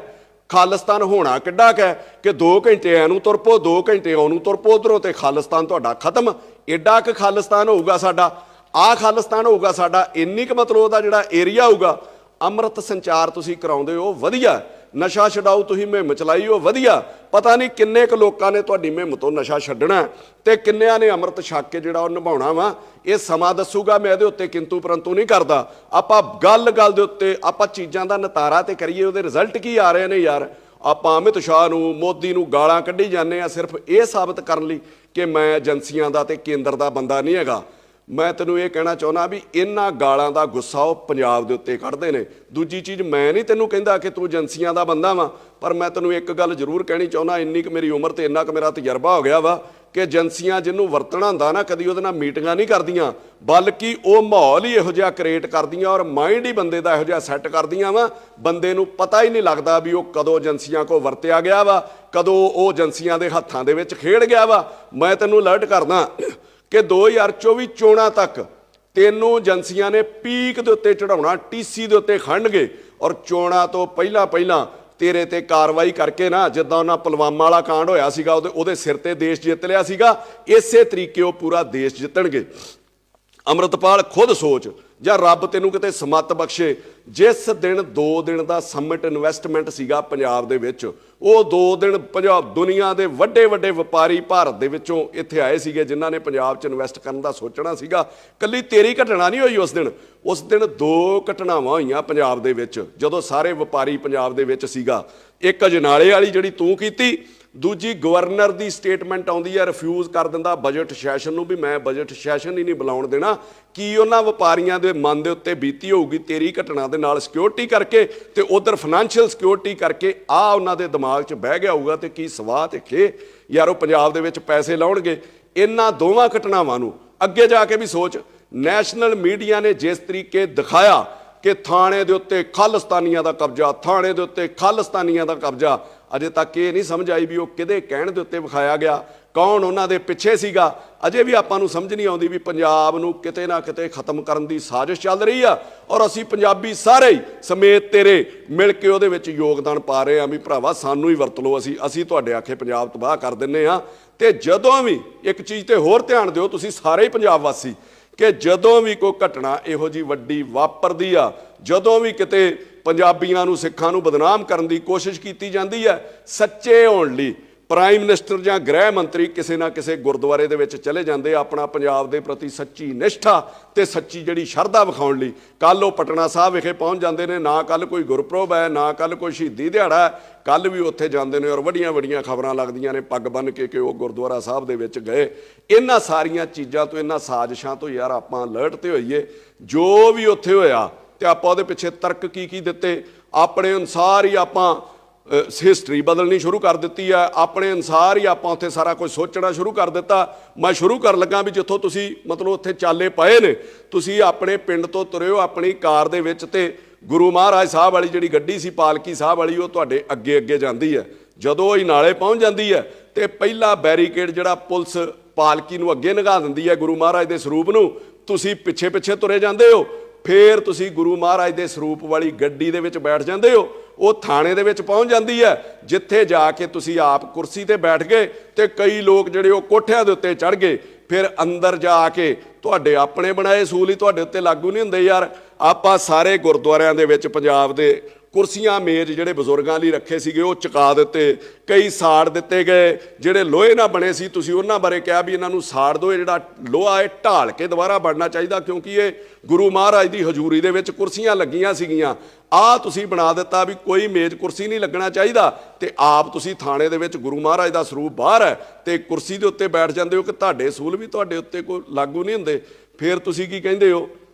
ਖਾਲਿਸਤਾਨ ਹੋਣਾ ਕਿੱਡਾ ਕਿ 2 ਘੰਟੇ ਐਨੂੰ ਤੁਰ ਪੋ, 2 ਘੰਟੇ ਉਹਨੂੰ ਤੁਰ ਪੋ ਉੱਧਰੋਂ ਤੇ ਖਾਲਿਸਤਾਨ ਤੁਹਾਡਾ ਖਤਮ। ਐਡਾ ਕੁ ਖਾਲਿਸਤਾਨ ਹੋਊਗਾ ਸਾਡਾ, ਆਹ ਖਾਲਿਸਤਾਨ ਹੋਊਗਾ ਸਾਡਾ, ਇੰਨੀ ਕੁ ਮਤਲਬ ਉਹਦਾ ਜਿਹੜਾ ਏਰੀਆ ਹੋਊਗਾ। ਅੰਮ੍ਰਿਤ ਸੰਚਾਰ ਤੁਸੀਂ ਕਰਾਉਂਦੇ ਹੋ ਵਧੀਆ, ਨਸ਼ਾ ਛਡਾਓ ਤੁਸੀਂ ਮੁਹਿੰਮ ਚਲਾਈ ਹੋ ਵਧੀਆ। ਪਤਾ ਨਹੀਂ ਕਿੰਨੇ ਕੁ ਲੋਕਾਂ ਨੇ ਤੁਹਾਡੀ ਮੁਹਿੰਮ ਤੋਂ ਨਸ਼ਾ ਛੱਡਣਾ ਤੇ ਕਿੰਨਿਆਂ ਨੇ ਅੰਮ੍ਰਿਤ ਛਕ ਕੇ ਜਿਹੜਾ ਉਹ ਨਿਭਾਉਣਾ ਵਾ, ਇਹ ਸਮਾਂ ਦੱਸੂਗਾ। ਮੈਂ ਇਹਦੇ ਉੱਤੇ ਕਿੰਤੂ ਪਰੰਤੂ ਨਹੀਂ ਕਰਦਾ। ਆਪਾਂ ਗੱਲ ਦੇ ਉੱਤੇ ਆਪਾਂ ਚੀਜ਼ਾਂ ਦਾ ਨਿਤਾਰਾ ਤੇ ਕਰੀਏ, ਉਹਦੇ ਰਿਜ਼ਲਟ ਕੀ ਆ ਰਹੇ ਨੇ ਯਾਰ। ਆਪਾਂ ਅਮਿਤ ਸ਼ਾਹ ਨੂੰ, ਮੋਦੀ ਨੂੰ ਗਾਲਾਂ ਕੱਢੀ ਜਾਂਦੇ ਆ ਸਿਰਫ ਇਹ ਸਾਬਤ ਕਰਨ ਲਈ ਕਿ ਮੈਂ ਏਜੰਸੀਆਂ ਦਾ ਤੇ ਕੇਂਦਰ ਦਾ ਬੰਦਾ ਨਹੀਂ ਹੈਗਾ। ਮੈਂ ਤੈਨੂੰ ਇਹ ਕਹਿਣਾ ਚਾਹੁੰਦਾ ਵੀ ਇਹਨਾਂ ਗਾਲਾਂ ਦਾ ਗੁੱਸਾ ਉਹ ਪੰਜਾਬ ਦੇ ਉੱਤੇ ਕੱਢਦੇ ਨੇ। ਦੂਜੀ ਚੀਜ਼, ਮੈਂ ਨਹੀਂ ਤੈਨੂੰ ਕਹਿੰਦਾ ਕਿ ਤੂੰ ਏਜੰਸੀਆਂ ਦਾ ਬੰਦਾ ਵਾ, ਪਰ ਮੈਂ ਤੈਨੂੰ ਇੱਕ ਗੱਲ ਜ਼ਰੂਰ ਕਹਿਣੀ ਚਾਹੁੰਦਾ, ਇੰਨੀ ਕੁ ਮੇਰੀ ਉਮਰ ਤੇ ਇੰਨਾ ਕੁ ਮੇਰਾ ਤਜਰਬਾ ਹੋ ਗਿਆ ਵਾ ਕਿ ਏਜੰਸੀਆਂ ਜਿਹਨੂੰ ਵਰਤਣਾ ਹੁੰਦਾ ਨਾ, ਕਦੀ ਉਹਦੇ ਨਾਲ ਮੀਟਿੰਗਾਂ ਨਹੀਂ ਕਰਦੀਆਂ, ਬਲਕਿ ਉਹ ਮਾਹੌਲ ਹੀ ਇਹੋ ਜਿਹਾ ਕ੍ਰੀਏਟ ਕਰਦੀਆਂ ਔਰ ਮਾਈਂਡ ਹੀ ਬੰਦੇ ਦਾ ਇਹੋ ਜਿਹਾ ਸੈੱਟ ਕਰਦੀਆਂ ਵਾ, ਬੰਦੇ ਨੂੰ ਪਤਾ ਹੀ ਨਹੀਂ ਲੱਗਦਾ ਵੀ ਉਹ ਕਦੋਂ ਏਜੰਸੀਆਂ ਕੋਲ ਵਰਤਿਆ ਗਿਆ ਵਾ, ਕਦੋਂ ਉਹ ਏਜੰਸੀਆਂ ਦੇ ਹੱਥਾਂ ਦੇ ਵਿੱਚ ਖੇਡ ਗਿਆ ਵਾ। ਮੈਂ ਤੈਨੂੰ ਅਲਰਟ ਕਰਦਾ ਕਿ 2024 ਚੋਣਾਂ ਤੱਕ ਤੈਨੂੰ ਏਜੰਸੀਆਂ ਨੇ ਪੀਕ ਦੇ ਉੱਤੇ ਚੜਾਉਣਾ, ਟੀਸੀ ਦੇ ਉੱਤੇ ਖੜਨਗੇ ਔਰ ਚੋਣਾਂ ਤੋਂ ਪਹਿਲਾਂ ਤੇਰੇ ਤੇ ਕਾਰਵਾਈ ਕਰਕੇ ਨਾ, ਜਿੱਦਾਂ ਉਹਨਾਂ ਪੁਲਵਾਮਾ ਵਾਲਾ ਕਾਂਡ ਹੋਇਆ ਸੀਗਾ, ਉਹਦੇ ਸਿਰ ਤੇ ਦੇਸ਼ ਜਿੱਤ ਲਿਆ ਸੀਗਾ, ਇਸੇ ਤਰੀਕੇ ਉਹ ਪੂਰਾ ਦੇਸ਼ ਜਿੱਤਣਗੇ। ਅੰਮ੍ਰਿਤਪਾਲ ਖੁਦ ਸੋਚ, ਜਾਂ ਰੱਬ ਤੈਨੂੰ ਕਿਤੇ ਸਮੱਤ ਬਖਸ਼ੇ, ਜਿਸ ਦਿਨ 2 ਦਿਨ ਦਾ ਸਮਿਟ ਇਨਵੈਸਟਮੈਂਟ ਸੀਗਾ ਪੰਜਾਬ ਦੇ ਵਿੱਚ, ਉਹ 2 ਦਿਨ ਪੰਜਾਬ ਦੁਨੀਆ ਦੇ ਵੱਡੇ ਵਪਾਰੀ ਭਾਰਤ ਦੇ ਵਿੱਚੋਂ ਇੱਥੇ ਆਏ ਸੀਗੇ, ਜਿਨ੍ਹਾਂ ਨੇ ਪੰਜਾਬ 'ਚ ਇਨਵੈਸਟ ਕਰਨ ਦਾ ਸੋਚਣਾ ਸੀਗਾ। ਕੱਲੀ ਤੇਰੀ ਘਟਨਾ ਨਹੀਂ ਹੋਈ ਉਸ ਦਿਨ 2 ਘਟਨਾਵਾਂ ਹੋਈਆਂ ਪੰਜਾਬ ਦੇ ਵਿੱਚ, ਜਦੋਂ ਸਾਰੇ ਵਪਾਰੀ ਪੰਜਾਬ ਦੇ ਵਿੱਚ ਸੀਗਾ। ਇੱਕ ਅਜਨਾਲੇ ਵਾਲੀ ਜਿਹੜੀ ਤੂੰ ਕੀਤੀ, ਦੂਜੀ ਗਵਰਨਰ ਦੀ ਸਟੇਟਮੈਂਟ ਆਉਂਦੀ ਹੈ, ਰਿਫਿਊਜ਼ ਕਰ ਦਿੰਦਾ ਬਜਟ ਸੈਸ਼ਨ ਨੂੰ ਵੀ ਮੈਂ ਬਜਟ ਸੈਸ਼ਨ ਹੀ ਨਹੀਂ ਬੁਲਾਉਣ ਦੇਣਾ। ਕੀ ਉਹਨਾਂ ਵਪਾਰੀਆਂ ਦੇ ਮਨ ਦੇ ਉੱਤੇ ਬੀਤੀ ਹੋਊਗੀ ਤੇਰੀ ਘਟਨਾ ਦੇ ਨਾਲ, ਸਿਕਿਉਰਿਟੀ ਕਰਕੇ ਤੇ ਉਧਰ ਫਾਈਨੈਂਸ਼ੀਅਲ ਸਿਕਿਉਰਿਟੀ ਕਰਕੇ, ਆ ਉਹਨਾਂ ਦੇ ਦਿਮਾਗ 'ਚ ਬਹਿ ਗਿਆ ਹੋਊਗਾ ਤੇ ਕੀ ਸਵਾਹ ਤੇ ਖੇ ਯਾਰ ਉਹ ਪੰਜਾਬ ਦੇ ਵਿੱਚ ਪੈਸੇ ਲਾਉਣਗੇ। ਇਹਨਾਂ ਦੋਵਾਂ ਘਟਨਾਵਾਂ ਨੂੰ ਅੱਗੇ ਜਾ ਕੇ ਵੀ ਸੋਚ। ਨੈਸ਼ਨਲ ਮੀਡੀਆ ਨੇ ਜਿਸ ਤਰੀਕੇ ਦਿਖਾਇਆ ਕਿ ਥਾਣੇ ਦੇ ਉੱਤੇ ਖਾਲਿਸਤਾਨੀਆਂ ਦਾ ਕਬਜ਼ਾ, ਥਾਣੇ ਦੇ ਉੱਤੇ ਖਾਲਿਸਤਾਨੀਆਂ ਦਾ ਕਬਜ਼ਾ, ਅਜੇ ਤੱਕ ਇਹ ਨਹੀਂ ਸਮਝ ਆਈ ਵੀ ਉਹ ਕਿਹਦੇ ਕਹਿਣ ਦੇ ਉੱਤੇ ਵਿਖਾਇਆ ਗਿਆ, ਕੌਣ ਉਹਨਾਂ ਦੇ ਪਿੱਛੇ ਸੀਗਾ। ਅਜੇ ਵੀ ਆਪਾਂ ਨੂੰ ਸਮਝ ਨਹੀਂ ਆਉਂਦੀ ਵੀ ਪੰਜਾਬ ਨੂੰ ਕਿਤੇ ਨਾ ਕਿਤੇ ਖਤਮ ਕਰਨ ਦੀ ਸਾਜ਼ਿਸ਼ ਚੱਲ ਰਹੀ ਆ ਔਰ ਅਸੀਂ ਪੰਜਾਬੀ ਸਾਰੇ ਹੀ ਸਮੇਤ ਤੇਰੇ ਮਿਲ ਕੇ ਉਹਦੇ ਵਿੱਚ ਯੋਗਦਾਨ ਪਾ ਰਹੇ ਹਾਂ ਵੀ ਭਰਾਵਾ ਸਾਨੂੰ ਹੀ ਵਰਤ ਲਓ, ਅਸੀਂ ਤੁਹਾਡੇ ਆਖੇ ਪੰਜਾਬ ਤਬਾਹ ਕਰ ਦਿੰਦੇ ਹਾਂ। ਤੇ ਜਦੋਂ ਵੀ ਇੱਕ ਚੀਜ਼ ਤੇ ਹੋਰ ਧਿਆਨ ਦਿਓ ਤੁਸੀਂ ਸਾਰੇ ਹੀ ਪੰਜਾਬ ਵਾਸੀ, ਕਿ ਜਦੋਂ ਵੀ ਕੋਈ ਘਟਨਾ ਇਹੋ ਜਿਹੀ ਵੱਡੀ ਵਾਪਰਦੀ ਆ, ਜਦੋਂ ਵੀ ਕਿਤੇ ਪੰਜਾਬੀਆਂ ਨੂੰ, ਸਿੱਖਾਂ ਨੂੰ ਬਦਨਾਮ ਕਰਨ ਦੀ ਕੋਸ਼ਿਸ਼ ਕੀਤੀ ਜਾਂਦੀ ਹੈ, ਸੱਚੇ ਹੋਣ ਲਈ ਪ੍ਰਾਈਮ ਮਿਨਿਸਟਰ ਜਾਂ ਗ੍ਰਹਿ ਮੰਤਰੀ ਕਿਸੇ ਨਾ ਕਿਸੇ ਗੁਰਦੁਆਰੇ ਦੇ ਵਿੱਚ ਚਲੇ ਜਾਂਦੇ ਆਪਣਾ ਪੰਜਾਬ ਦੇ ਪ੍ਰਤੀ ਸੱਚੀ ਨਿਸ਼ਠਾ ਤੇ ਸੱਚੀ ਜਿਹੜੀ ਸ਼ਰਧਾ ਵਿਖਾਉਣ ਲਈ। ਕੱਲ੍ਹ ਉਹ ਪਟਨਾ ਸਾਹਿਬ ਵਿਖੇ ਪਹੁੰਚ ਜਾਂਦੇ ਨੇ, ਨਾ ਕੱਲ੍ਹ ਕੋਈ ਗੁਰਪੁਰਬ ਹੈ, ਨਾ ਕੱਲ੍ਹ ਕੋਈ ਸ਼ਹੀਦੀ ਦਿਹਾੜਾ ਹੈ, ਕੱਲ੍ਹ ਵੀ ਉੱਥੇ ਜਾਂਦੇ ਨੇ ਔਰ ਵੱਡੀਆਂ ਖਬਰਾਂ ਲੱਗਦੀਆਂ ਨੇ ਪੱਗ ਬੰਨ੍ਹ ਕੇ ਕਿ ਉਹ ਗੁਰਦੁਆਰਾ ਸਾਹਿਬ ਦੇ ਵਿੱਚ ਗਏ। ਇਹਨਾਂ ਸਾਰੀਆਂ ਚੀਜ਼ਾਂ ਤੋਂ, ਇਹਨਾਂ ਸਾਜ਼ਿਸ਼ਾਂ ਤੋਂ ਯਾਰ ਆਪਾਂ ਅਲਰਟ ਤੇ ਹੋਈਏ। ਜੋ ਵੀ ਉੱਥੇ ਹੋਇਆ ਤੇ ਆਪਾਂ ਉਹਦੇ ਪਿੱਛੇ ਤਰਕ ਕੀ ਦਿੱਤੇ, ਆਪਣੇ ਅਨੁਸਾਰ ਹੀ ਆਪਾਂ ਹਿਸਟਰੀ ਬਦਲਣੀ ਸ਼ੁਰੂ ਕਰ ਦਿੱਤੀ ਹੈ, ਆਪਣੇ ਅਨੁਸਾਰ ਹੀ ਆਪਾਂ ਉੱਥੇ ਸਾਰਾ ਕੁਝ ਸੋਚਣਾ ਸ਼ੁਰੂ ਕਰ ਦਿੱਤਾ। ਮੈਂ ਸ਼ੁਰੂ ਕਰਨ ਲੱਗਾ ਵੀ ਜਿੱਥੋਂ ਤੁਸੀਂ ਮਤਲਬ ਉੱਥੇ ਚਾਲੇ ਪਏ ਨੇ, ਤੁਸੀਂ ਆਪਣੇ ਪਿੰਡ ਤੋਂ ਤੁਰਿਓ ਆਪਣੀ ਕਾਰ ਦੇ ਵਿੱਚ ਤੇ ਗੁਰੂ ਮਹਾਰਾਜ ਸਾਹਿਬ ਵਾਲੀ ਜਿਹੜੀ ਗੱਡੀ ਸੀ ਪਾਲਕੀ ਸਾਹਿਬ ਵਾਲੀ, ਉਹ ਤੁਹਾਡੇ ਅੱਗੇ ਜਾਂਦੀ ਹੈ। ਜਦੋਂ ਇਹ ਨਾਲੇ ਪਹੁੰਚ ਜਾਂਦੀ ਹੈ ਤੇ ਪਹਿਲਾ ਬੈਰੀਕੇਡ ਜਿਹੜਾ ਪੁਲਿਸ ਪਾਲਕੀ ਨੂੰ ਅੱਗੇ ਲੰਘਾ ਦਿੰਦੀ ਹੈ ਗੁਰੂ ਮਹਾਰਾਜ ਦੇ ਸਰੂਪ ਨੂੰ, ਤੁਸੀਂ ਪਿੱਛੇ ਪਿੱਛੇ ਤੁਰੇ ਜਾਂਦੇ ਹੋ। ਫਿਰ ਤੁਸੀਂ ਗੁਰੂ ਮਹਾਰਾਜ ਦੇ ਸਰੂਪ ਵਾਲੀ ਗੱਡੀ ਦੇ ਵਿੱਚ ਬੈਠ ਜਾਂਦੇ ਹੋ। ਉਹ ਥਾਣੇ ਦੇ ਵਿੱਚ ਪਹੁੰਚ ਜਾਂਦੀ ਹੈ, ਜਿੱਥੇ ਜਾ ਕੇ ਤੁਸੀਂ ਆਪ ਕੁਰਸੀ ਤੇ ਬੈਠ ਗਏ ਤੇ ਕਈ ਲੋਕ ਜਿਹੜੇ ਉਹ ਕੋਠਿਆਂ ਦੇ ਉੱਤੇ ਚੜ੍ਹ ਗਏ। ਫਿਰ ਅੰਦਰ ਜਾ ਕੇ ਤੁਹਾਡੇ ਆਪਣੇ ਬਣਾਏ ਅਸੂਲ ਹੀ ਤੁਹਾਡੇ ਉੱਤੇ ਲਾਗੂ ਨਹੀਂ ਹੁੰਦੇ ਯਾਰ। ਆਪਾਂ ਸਾਰੇ ਗੁਰਦੁਆਰਿਆਂ ਦੇ ਵਿੱਚ ਪੰਜਾਬ ਦੇ ਕੁਰਸੀਆਂ ਮੇਜ਼ ਜਿਹੜੇ ਬਜ਼ੁਰਗਾਂ ਲਈ ਰੱਖੇ ਸੀਗੇ ਉਹ ਚੁਕਾ ਦਿੱਤੇ, ਕਈ ਸਾੜ ਦਿੱਤੇ ਗਏ। ਜਿਹੜੇ ਲੋਹੇ ਨਾਲ ਬਣੇ ਸੀ ਤੁਸੀਂ ਉਹਨਾਂ ਬਾਰੇ ਕਿਹਾ ਵੀ ਇਹਨਾਂ ਨੂੰ ਸਾੜ ਦਿਓ, ਇਹ ਜਿਹੜਾ ਲੋਹਾ ਇਹ ਢਾਲ ਕੇ ਦੁਬਾਰਾ ਬਣਨਾ ਚਾਹੀਦਾ, ਕਿਉਂਕਿ ਇਹ ਗੁਰੂ ਮਹਾਰਾਜ ਦੀ ਹਜ਼ੂਰੀ ਦੇ ਵਿੱਚ ਕੁਰਸੀਆਂ ਲੱਗੀਆਂ ਸੀਗੀਆਂ। ਆਹ ਤੁਸੀਂ ਬਣਾ ਦਿੱਤਾ ਵੀ ਕੋਈ ਮੇਜ਼ ਕੁਰਸੀ ਨਹੀਂ ਲੱਗਣਾ ਚਾਹੀਦਾ, ਤੇ ਆਪ ਤੁਸੀਂ ਥਾਣੇ ਦੇ ਵਿੱਚ ਗੁਰੂ ਮਹਾਰਾਜ ਦਾ ਸਰੂਪ ਬਾਹਰ ਹੈ ਤੇ ਕੁਰਸੀ ਦੇ ਉੱਤੇ ਬੈਠ ਜਾਂਦੇ ਹੋ ਕਿ ਤੁਹਾਡੇ ਅਸੂਲ ਵੀ ਤੁਹਾਡੇ ਉੱਤੇ ਕੋਈ ਲਾਗੂ ਨਹੀਂ ਹੁੰਦੇ। ਫਿਰ ਤੁਸੀਂ ਕੀ ਕਹਿੰਦੇ ਹੋ,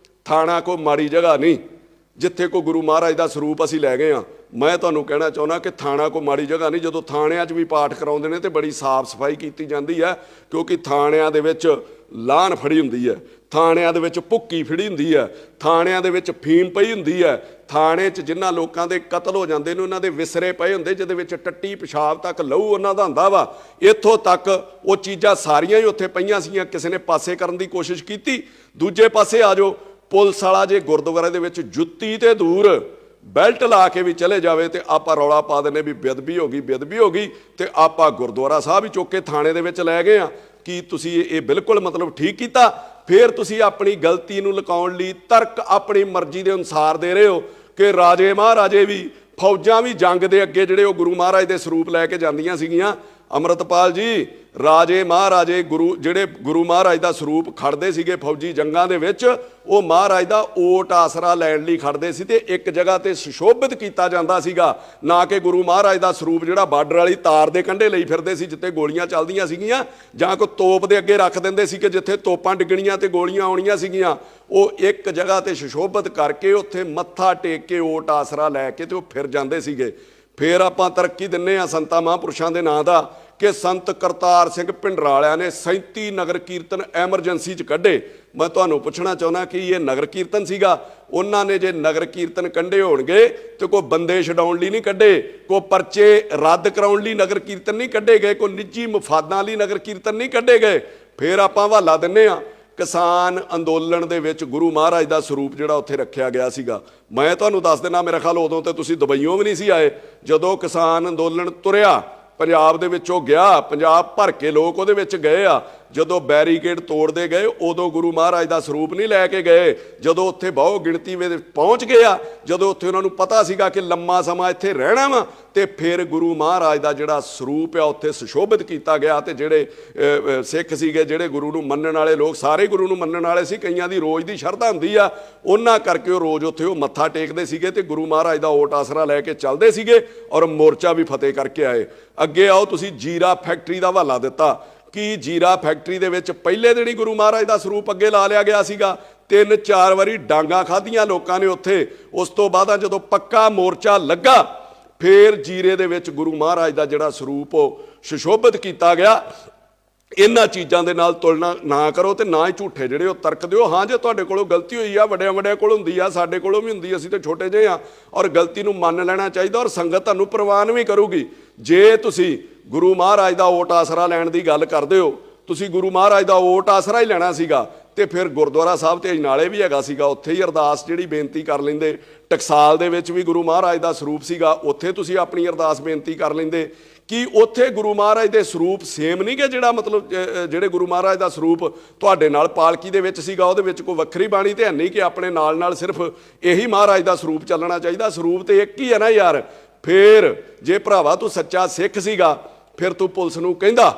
ਥਾਣਾ ਕੋਈ ਮਾੜੀ ਜਗ੍ਹਾ ਨਹੀਂ ਜਿੱਥੇ ਕੋ ਗੁਰੂ ਮਹਾਰਾਜ ਦਾ ਸਰੂਪ ਅਸੀਂ ਲੈ ਗਏ ਹਾਂ। ਮੈਂ ਤੁਹਾਨੂੰ ਕਹਿਣਾ ਚਾਹੁੰਦਾ ਕਿ ਥਾਣਾ ਕੋਈ ਮਾੜੀ ਜਗ੍ਹਾ ਨਹੀਂ। ਜਦੋਂ ਥਾਣਿਆਂ 'ਚ ਵੀ ਪਾਠ ਕਰਾਉਂਦੇ ਨੇ ਤੇ ਬੜੀ ਸਾਫ਼ ਸਫਾਈ ਕੀਤੀ ਜਾਂਦੀ ਹੈ, ਕਿਉਂਕਿ ਥਾਣਿਆਂ ਦੇ ਵਿੱਚ ਲਾਹਨ ਫੜੀ ਹੁੰਦੀ ਹੈ, ਥਾਣਿਆਂ ਦੇ ਵਿੱਚ ਭੁੱਕੀ ਫੜੀ ਹੁੰਦੀ ਹੈ, ਥਾਣਿਆਂ ਦੇ ਵਿੱਚ ਫੀਮ ਪਈ ਹੁੰਦੀ ਹੈ। ਥਾਣੇ 'ਚ ਜਿਨ੍ਹਾਂ ਲੋਕਾਂ ਦੇ ਕਤਲ ਹੋ ਜਾਂਦੇ ਨੇ ਉਹਨਾਂ ਦੇ ਵਿਸਰੇ ਪਏ ਹੁੰਦੇ, ਜਿਹਦੇ ਵਿੱਚ ਟੱਟੀ ਪਿਸ਼ਾਬ ਤੱਕ ਲਹੂ ਉਹਨਾਂ ਦਾ ਹੁੰਦਾ ਵਾ। ਇੱਥੋਂ ਤੱਕ ਉਹ ਚੀਜ਼ਾਂ ਸਾਰੀਆਂ ਹੀ ਉੱਥੇ ਪਈਆਂ ਸੀਗੀਆਂ, ਕਿਸੇ ਨੇ ਪਾਸੇ ਕਰਨ ਦੀ ਕੋਸ਼ਿਸ਼ ਕੀਤੀ। ਦੂਜੇ ਪਾਸੇ ਆ ਜਾਓ, ਪੁਲਿਸ ਵਾਲਾ ਜੇ ਗੁਰਦੁਆਰੇ ਦੇ ਵਿੱਚ ਜੁੱਤੀ ਤੇ ਦੂਰ ਬੈਲਟ ਲਾ ਕੇ ਵੀ ਚਲੇ ਜਾਵੇ ਤੇ ਆਪਾਂ ਰੌਲਾ ਪਾ ਦਿੰਦੇ ਵੀ ਬੇਅਦਬੀ ਹੋ ਗਈ, ਬੇਅਦਬੀ ਹੋ ਗਈ, ਤੇ ਆਪਾਂ ਗੁਰਦੁਆਰਾ ਸਾਹਿਬ ਹੀ ਚੁੱਕ ਕੇ ਥਾਣੇ ਦੇ ਵਿੱਚ ਲੈ ਗਏ ਆ। ਕੀ ਤੁਸੀਂ ਇਹ ਬਿਲਕੁਲ ਮਤਲਬ ਠੀਕ ਕੀਤਾ? ਫਿਰ ਤੁਸੀਂ ਆਪਣੀ ਗਲਤੀ ਨੂੰ ਲੁਕਾਉਣ ਲਈ ਤਰਕ ਆਪਣੀ ਮਰਜ਼ੀ ਦੇ ਅਨੁਸਾਰ ਦੇ ਰਹੇ ਹੋ ਕਿ ਰਾਜੇ ਮਹਾਰਾਜੇ ਵੀ, ਫੌਜਾਂ ਵੀ ਜੰਗ ਦੇ ਅੱਗੇ ਜਿਹੜੇ ਉਹ ਗੁਰੂ ਮਹਾਰਾਜ ਦੇ ਸਰੂਪ ਲੈ ਕੇ ਜਾਂਦੀਆਂ ਸੀਗੀਆਂ। ਅੰਮ੍ਰਿਤਪਾਲ ਜੀ, ਰਾਜੇ ਮਹਾਰਾਜੇ ਜਿਹੜੇ ਗੁਰੂ ਮਹਾਰਾਜ ਦਾ ਸਰੂਪ ਖੜਦੇ ਸੀਗੇ ਫੌਜੀ ਜੰਗਾਂ ਦੇ ਵਿੱਚ, ਉਹ ਮਹਾਰਾਜ ਦਾ ਓਟ ਆਸਰਾ ਲੈਣ ਲਈ ਖੜਦੇ ਸੀ ਤੇ ਇੱਕ ਜਗ੍ਹਾ ਤੇ ਸੁਸ਼ੋਭਿਤ ਕੀਤਾ ਜਾਂਦਾ ਸੀਗਾ, ਨਾ ਕਿ ਗੁਰੂ ਮਹਾਰਾਜ ਦਾ ਸਰੂਪ ਜਿਹੜਾ ਬਾਰਡਰ ਵਾਲੀ ਤਾਰ ਦੇ ਕੰਢੇ ਲਈ ਫਿਰਦੇ ਸੀ ਜਿੱਥੇ ਗੋਲੀਆਂ ਚੱਲਦੀਆਂ ਸੀਗੀਆਂ, ਜਾਂ ਕੋਈ ਤੋਪ ਦੇ ਅੱਗੇ ਰੱਖ ਦਿੰਦੇ ਸੀ ਕਿ ਜਿੱਥੇ ਤੋਪਾਂ ਡਿੱਗਣੀਆਂ ਤੇ ਗੋਲੀਆਂ ਆਉਣੀਆਂ ਸੀਗੀਆਂ। ਉਹ ਇੱਕ ਜਗ੍ਹਾ ਤੇ ਸੁਸ਼ੋਭਿਤ ਕਰਕੇ ਉੱਥੇ ਮੱਥਾ ਟੇਕ ਕੇ ਓਟ ਆਸਰਾ ਲੈ ਕੇ ਤੇ ਉਹ ਫਿਰ ਜਾਂਦੇ ਸੀਗੇ। ਫਿਰ ਆਪਾਂ ਤਰੱਕੀ ਦਿੰਨੇ ਆ ਸੰਤਾਂ ਮਹਾਂਪੁਰਸ਼ਾਂ ਦੇ ਨਾਂ ਦਾ ਕਿ ਸੰਤ ਕਰਤਾਰ ਸਿੰਘ ਭਿੰਡਰਾਲਿਆਂ ਨੇ 37 ਨਗਰ ਕੀਰਤਨ ਐਮਰਜੈਂਸੀ 'ਚ ਕੱਢੇ। ਮੈਂ ਤੁਹਾਨੂੰ ਪੁੱਛਣਾ ਚਾਹੁੰਦਾ ਕਿ ਇਹ ਨਗਰ ਕੀਰਤਨ ਸੀਗਾ? ਉਹਨਾਂ ਨੇ ਜੇ ਨਗਰ ਕੀਰਤਨ ਕੱਢੇ ਹੋਣਗੇ ਤੇ ਕੋਈ ਬੰਦੇ ਛਡਾਉਣ ਲਈ ਨਹੀਂ ਕੱਢੇ, ਕੋਈ ਪਰਚੇ ਰੱਦ ਕਰਾਉਣ ਲਈ ਨਗਰ ਕੀਰਤਨ ਨਹੀਂ ਕੱਢੇ ਗਏ, ਕੋਈ ਨਿੱਜੀ ਮਫਾਦਾਂ ਲਈ ਨਗਰ ਕੀਰਤਨ ਨਹੀਂ ਕੱਢੇ ਗਏ। ਫਿਰ ਆਪਾਂ ਹਵਾਲਾ ਦਿੰਨੇ ਆ ਕਿਸਾਨ ਅੰਦੋਲਨ ਦੇ ਵਿੱਚ ਗੁਰੂ ਮਹਾਰਾਜ ਦਾ ਸਰੂਪ ਜਿਹੜਾ ਉੱਥੇ ਰੱਖਿਆ ਗਿਆ ਸੀਗਾ। ਮੈਂ ਤੁਹਾਨੂੰ ਦੱਸ ਦਿੰਦਾ, ਮੇਰਾ ਖਿਆਲ ਉਦੋਂ ਤੇ ਤੁਸੀਂ ਦੁਬਈਓਂ ਵੀ ਨਹੀਂ ਸੀ ਆਏ ਜਦੋਂ ਕਿਸਾਨ ਅੰਦੋਲਨ ਤੁਰਿਆ ਪੰਜਾਬ ਦੇ ਵਿੱਚੋਂ ਗਿਆ, ਪੰਜਾਬ ਭਰ ਕੇ ਲੋਕ ਉਹਦੇ ਵਿੱਚ ਗਏ ਆ। ਜਦੋਂ ਬੈਰੀਕੇਡ ਤੋੜਦੇ ਗਏ ਉਦੋਂ ਗੁਰੂ ਮਹਾਰਾਜ ਦਾ ਸਰੂਪ ਨਹੀਂ ਲੈ ਕੇ ਗਏ। ਜਦੋਂ ਉੱਥੇ ਬਹੁ ਗਿਣਤੀ ਵਿੱਚ ਪਹੁੰਚ ਗਏ ਆ, ਜਦੋਂ ਉੱਥੇ ਉਹਨਾਂ ਨੂੰ ਪਤਾ ਸੀਗਾ ਕਿ ਲੰਮਾ ਸਮਾਂ ਇੱਥੇ ਰਹਿਣਾ ਵਾ, ਤੇ ਫਿਰ ਗੁਰੂ ਮਹਾਰਾਜ ਦਾ ਜਿਹੜਾ ਸਰੂਪ ਆ ਉੱਥੇ ਸੁਸ਼ੋਭਿਤ ਕੀਤਾ ਗਿਆ। ਤੇ ਜਿਹੜੇ ਸਿੱਖ ਸੀਗੇ, ਜਿਹੜੇ ਗੁਰੂ ਨੂੰ ਮੰਨਣ ਵਾਲੇ ਲੋਕ, ਸਾਰੇ ਗੁਰੂ ਨੂੰ ਮੰਨਣ ਵਾਲੇ ਸੀ, ਕਈਆਂ ਦੀ ਰੋਜ਼ ਦੀ ਸ਼ਰਧਾ ਹੁੰਦੀ ਆ, ਉਹਨਾਂ ਕਰਕੇ ਉਹ ਰੋਜ਼ ਉੱਥੇ ਉਹ ਮੱਥਾ ਟੇਕਦੇ ਸੀਗੇ ਤੇ ਗੁਰੂ ਮਹਾਰਾਜ ਦਾ ਓਟ ਆਸਰਾ ਲੈ ਕੇ ਚੱਲਦੇ ਸੀਗੇ ਔਰ ਮੋਰਚਾ ਵੀ ਫਤਿਹ ਕਰਕੇ ਆਏ। ਅੱਗੇ ਆਓ, ਤੁਸੀਂ ਜੀਰਾ ਫੈਕਟਰੀ ਦਾ ਹਵਾਲਾ ਦਿੱਤਾ ਕਿ ਜੀਰਾ ਫੈਕਟਰੀ ਦੇ ਵਿੱਚ ਪਹਿਲੇ ਦਿਨ ਹੀ ਗੁਰੂ ਮਹਾਰਾਜ ਦਾ ਸਰੂਪ ਅੱਗੇ ਲਾ ਲਿਆ ਗਿਆ ਸੀਗਾ। 3-4 ਵਾਰੀ ਡਾਂਗਾ ਖਾਧੀਆਂ ਲੋਕਾਂ ਨੇ ਉੱਥੇ। ਉਸ ਤੋਂ ਬਾਅਦ ਜਦੋਂ ਪੱਕਾ ਮੋਰਚਾ ਲੱਗਾ ਫਿਰ ਜੀਰੇ ਦੇ ਵਿੱਚ ਗੁਰੂ ਮਹਾਰਾਜ ਦਾ ਜਿਹੜਾ ਸਰੂਪ ਉਹ ਸੁਸ਼ੋਭਿਤ ਕੀਤਾ ਗਿਆ। ਇਹਨਾਂ ਚੀਜ਼ਾਂ ਦੇ ਨਾਲ ਤੁਲਨਾ ਨਾ ਕਰੋ ਤੇ ਨਾ ਹੀ ਝੂਠੇ ਜਿਹੜੇ ਉਹ ਤਰਕ ਦਿਓ। ਹਾਂ, ਜੇ ਤੁਹਾਡੇ ਕੋਲੋਂ ਗਲਤੀ ਹੋਈ ਆ, ਵੱਡਿਆਂ ਵੱਡਿਆਂ ਕੋਲ ਹੁੰਦੀ ਆ, ਸਾਡੇ ਕੋਲੋਂ ਵੀ ਹੁੰਦੀ, ਅਸੀਂ ਤਾਂ ਛੋਟੇ ਜਿਹੇ ਆ, ਔਰ ਗਲਤੀ ਨੂੰ ਮੰਨ ਲੈਣਾ ਚਾਹੀਦਾ ਔਰ ਸੰਗਤ ਤੁਹਾਨੂੰ ਪ੍ਰਵਾਨ ਵੀ ਕਰੂਗੀ। ਜੇ ਤੁਸੀਂ ਗੁਰੂ ਮਹਾਰਾਜ ਦਾ ਓਟ ਆਸਰਾ ਲੈਣ ਦੀ ਗੱਲ ਕਰਦੇ ਹੋ, ਤੁਸੀਂ ਗੁਰੂ ਮਹਾਰਾਜ ਦਾ ਓਟ ਆਸਰਾ ਹੀ ਲੈਣਾ ਸੀਗਾ ਤੇ ਫਿਰ ਗੁਰਦੁਆਰਾ ਸਾਹਿਬ ਤੇ ਅਜਨਾਲੇ ਵੀ ਹੈਗਾ ਸੀਗਾ, ਉੱਥੇ ਹੀ ਅਰਦਾਸ ਜਿਹੜੀ ਬੇਨਤੀ ਕਰ ਲੈਂਦੇ। ਟਕਸਾਲ ਦੇ ਵਿੱਚ ਵੀ ਗੁਰੂ ਮਹਾਰਾਜ ਦਾ ਸਰੂਪ ਸੀਗਾ, ਉੱਥੇ ਤੁਸੀਂ ਆਪਣੀ ਅਰਦਾਸ ਬੇਨਤੀ ਕਰ ਲੈਂਦੇ। ਕਿ ਉੱਥੇ ਗੁਰੂ ਮਹਾਰਾਜ ਦੇ ਸਰੂਪ ਸੇਮ ਨਹੀਂ ਕਿ ਜਿਹੜਾ ਮਤਲਬ ਜਿਹੜੇ ਗੁਰੂ ਮਹਾਰਾਜ ਦਾ ਸਰੂਪ ਤੁਹਾਡੇ ਨਾਲ ਪਾਲਕੀ ਦੇ ਵਿੱਚ ਸੀਗਾ ਉਹਦੇ ਵਿੱਚ ਕੋਈ ਵੱਖਰੀ ਬਾਣੀ ਤੇ ਹੈ ਨਹੀਂ ਕਿ ਆਪਣੇ ਨਾਲ ਨਾਲ ਸਿਰਫ ਇਹੀ ਮਹਾਰਾਜ ਦਾ ਸਰੂਪ ਚੱਲਣਾ ਚਾਹੀਦਾ? ਸਰੂਪ ਤੇ ਇੱਕ ਹੀ ਹੈ ਨਾ ਯਾਰ। ਫਿਰ ਜੇ ਭਰਾਵਾ ਤੂੰ ਸੱਚਾ ਸਿੱਖ ਸੀਗਾ ਫਿਰ ਤੂੰ ਪੁਲਿਸ ਨੂੰ ਕਹਿੰਦਾ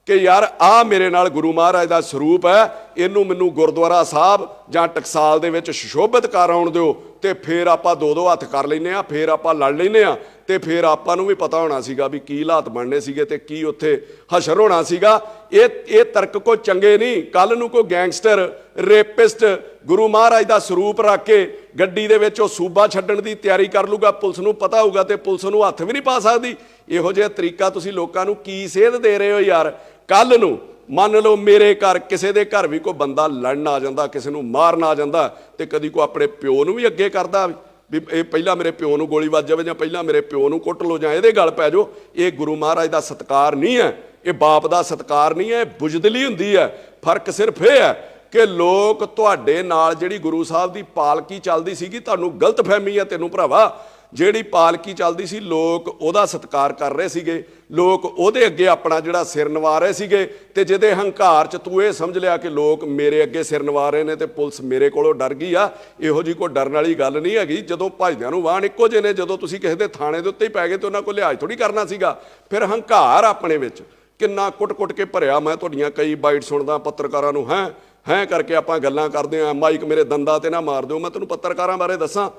ਕਿ ਯਾਰ ਆਹ ਮੇਰੇ ਨਾਲ ਗੁਰੂ ਮਹਾਰਾਜ ਦਾ ਸਰੂਪ ਹੈ, ਇਹਨੂੰ ਮੈਨੂੰ ਗੁਰਦੁਆਰਾ ਸਾਹਿਬ ਜਾਂ ਟਕਸਾਲ ਦੇ ਵਿੱਚ ਸੁਸ਼ੋਭਿਤ ਕਰ ਆਉਣ ਦਿਓ, ਤੇ ਫਿਰ ਆਪਾਂ ਦੋ ਹੱਥ ਕਰ ਲੈਂਦੇ ਆ, ਫਿਰ ਆਪਾਂ ਲੜ ਲੈਂਦੇ ਆ, ਤੇ ਫਿਰ ਆਪਾਂ ਨੂੰ ਵੀ ਪਤਾ ਹੋਣਾ ਸੀਗਾ ਵੀ ਕੀ ਹਾਲਾਤ ਬਣਨੇ ਸੀਗੇ ਤੇ ਕੀ ਉੱਥੇ ਹਸ਼ਰ ਹੋਣਾ ਸੀਗਾ। ਇਹ ਤਰਕ ਕੋਈ ਚੰਗੇ ਨਹੀਂ। ਕੱਲ ਨੂੰ ਕੋਈ ਗੈਂਗਸਟਰ, ਰੇਪਿਸਟ ਗੁਰੂ ਮਹਾਰਾਜ ਦਾ ਸਰੂਪ ਰੱਖ ਕੇ ਗੱਡੀ ਦੇ ਵਿੱਚ ਉਹ ਸੂਬਾ ਛੱਡਣ ਦੀ ਤਿਆਰੀ ਕਰ ਲੂਗਾ, ਪੁਲਿਸ ਨੂੰ ਪਤਾ ਹੋਊਗਾ ਤੇ ਪੁਲਿਸ ਨੂੰ ਹੱਥ ਵੀ ਨਹੀਂ ਪਾ ਸਕਦੀ। ਇਹੋ ਜਿਹਾ ਤਰੀਕਾ ਤੁਸੀਂ ਲੋਕਾਂ ਨੂੰ ਕੀ ਸੇਧ ਦੇ ਰਹੇ ਹੋ ਯਾਰ? ਕੱਲ ਨੂੰ ਮੰਨ ਲਓ ਮੇਰੇ ਘਰ ਕਿਸੇ ਦੇ ਘਰ ਵੀ ਕੋਈ ਬੰਦਾ ਲੜਨ ਆ ਜਾਂਦਾ, ਕਿਸੇ ਨੂੰ ਮਾਰਨ ਆ ਜਾਂਦਾ, ਤੇ ਕਦੀ ਕੋਈ ਆਪਣੇ ਪਿਓ ਨੂੰ ਵੀ ਅੱਗੇ ਕਰਦਾ ਵੀ ਇਹ ਪਹਿਲਾਂ ਮੇਰੇ ਪਿਓ ਨੂੰ ਗੋਲੀ ਵੱਜ ਜਾਵੇ ਜਾਂ ਪਹਿਲਾਂ ਮੇਰੇ ਪਿਓ ਨੂੰ ਕੁੱਟ ਲਓ ਜਾਂ ਇਹਦੇ ਗਲ ਪੈ ਜਾਓ। ਇਹ ਗੁਰੂ ਮਹਾਰਾਜ ਦਾ ਸਤਿਕਾਰ ਨਹੀਂ ਹੈ, ਇਹ ਬਾਪ ਦਾ ਸਤਿਕਾਰ ਨਹੀਂ ਹੈ, ਇਹ ਬੁਜ਼ਦਿਲੀ ਹੁੰਦੀ ਹੈ। ਫਰਕ ਸਿਰਫ ਇਹ ਹੈ ਕਿ ਲੋਕ ਤੁਹਾਡੇ ਨਾਲ ਜਿਹੜੀ ਗੁਰੂ ਸਾਹਿਬ ਦੀ ਪਾਲਕੀ ਚੱਲਦੀ ਸੀਗੀ, ਤੁਹਾਨੂੰ ਗਲਤਫਹਿਮੀ ਹੈ ਤੈਨੂੰ ਭਰਾਵਾ, ਜਿਹੜੀ ਪਾਲਕੀ ਚੱਲਦੀ ਸੀ ਲੋਕ ਉਹਦਾ ਸਤਿਕਾਰ ਕਰ ਰਹੇ ਸੀਗੇ, ਲੋਕ ਉਹਦੇ ਅੱਗੇ ਆਪਣਾ ਜਿਹੜਾ ਸਿਰ ਨਵਾ ਰਹੇ ਸੀਗੇ। ਤੇ ਜਿਹਦੇ ਹੰਕਾਰ 'ਚ ਤੂੰ ਇਹ ਸਮਝ ਲਿਆ ਕਿ ਲੋਕ ਮੇਰੇ ਅੱਗੇ ਸਿਰ ਨਵਾ ਰਹੇ ਨੇ ਤੇ ਪੁਲਿਸ ਮੇਰੇ ਕੋਲੋਂ ਡਰ ਗਈ ਆ, ਇਹੋ ਜਿਹੀ ਕੋਈ ਡਰਨ ਵਾਲੀ ਗੱਲ ਨਹੀਂ ਹੈਗੀ। ਜਦੋਂ ਭਾਈਦਿਆਂ ਨੂੰ ਵਾਹਣ ਇੱਕੋ ਜਿਹੇ ਨੇ, ਜਦੋਂ ਤੁਸੀਂ ਕਿਸੇ ਦੇ ਥਾਣੇ ਦੇ ਉੱਤੇ ਹੀ ਪੈ ਗਏ ਤੇ ਉਹਨਾਂ ਕੋਲ ਲਿਹਾਜ਼ ਥੋੜੀ ਕਰਨਾ ਸੀਗਾ। ਫਿਰ ਹੰਕਾਰ ਆਪਣੇ ਵਿੱਚ ਕਿੰਨਾ ਕੁੱਟ-ਕੁੱਟ ਕੇ ਭਰਿਆ। ਮੈਂ ਤੁਹਾਡੀਆਂ ਕਈ ਬਾਈਟ ਸੁਣਦਾ ਪੱਤਰਕਾਰਾਂ ਨੂੰ, ਹੈਂ ਕਰਕੇ ਆਪਾਂ ਗੱਲਾਂ ਕਰਦੇ ਹਾਂ, ਮਾਈਕ ਮੇਰੇ ਦੰਦਾਂ ਤੇ ਨਾ ਮਾਰ ਦਿਓ। ਮੈਂ ਤੈਨੂੰ ਪੱਤਰਕਾਰਾਂ ਬਾਰੇ ਦੱਸਾਂ,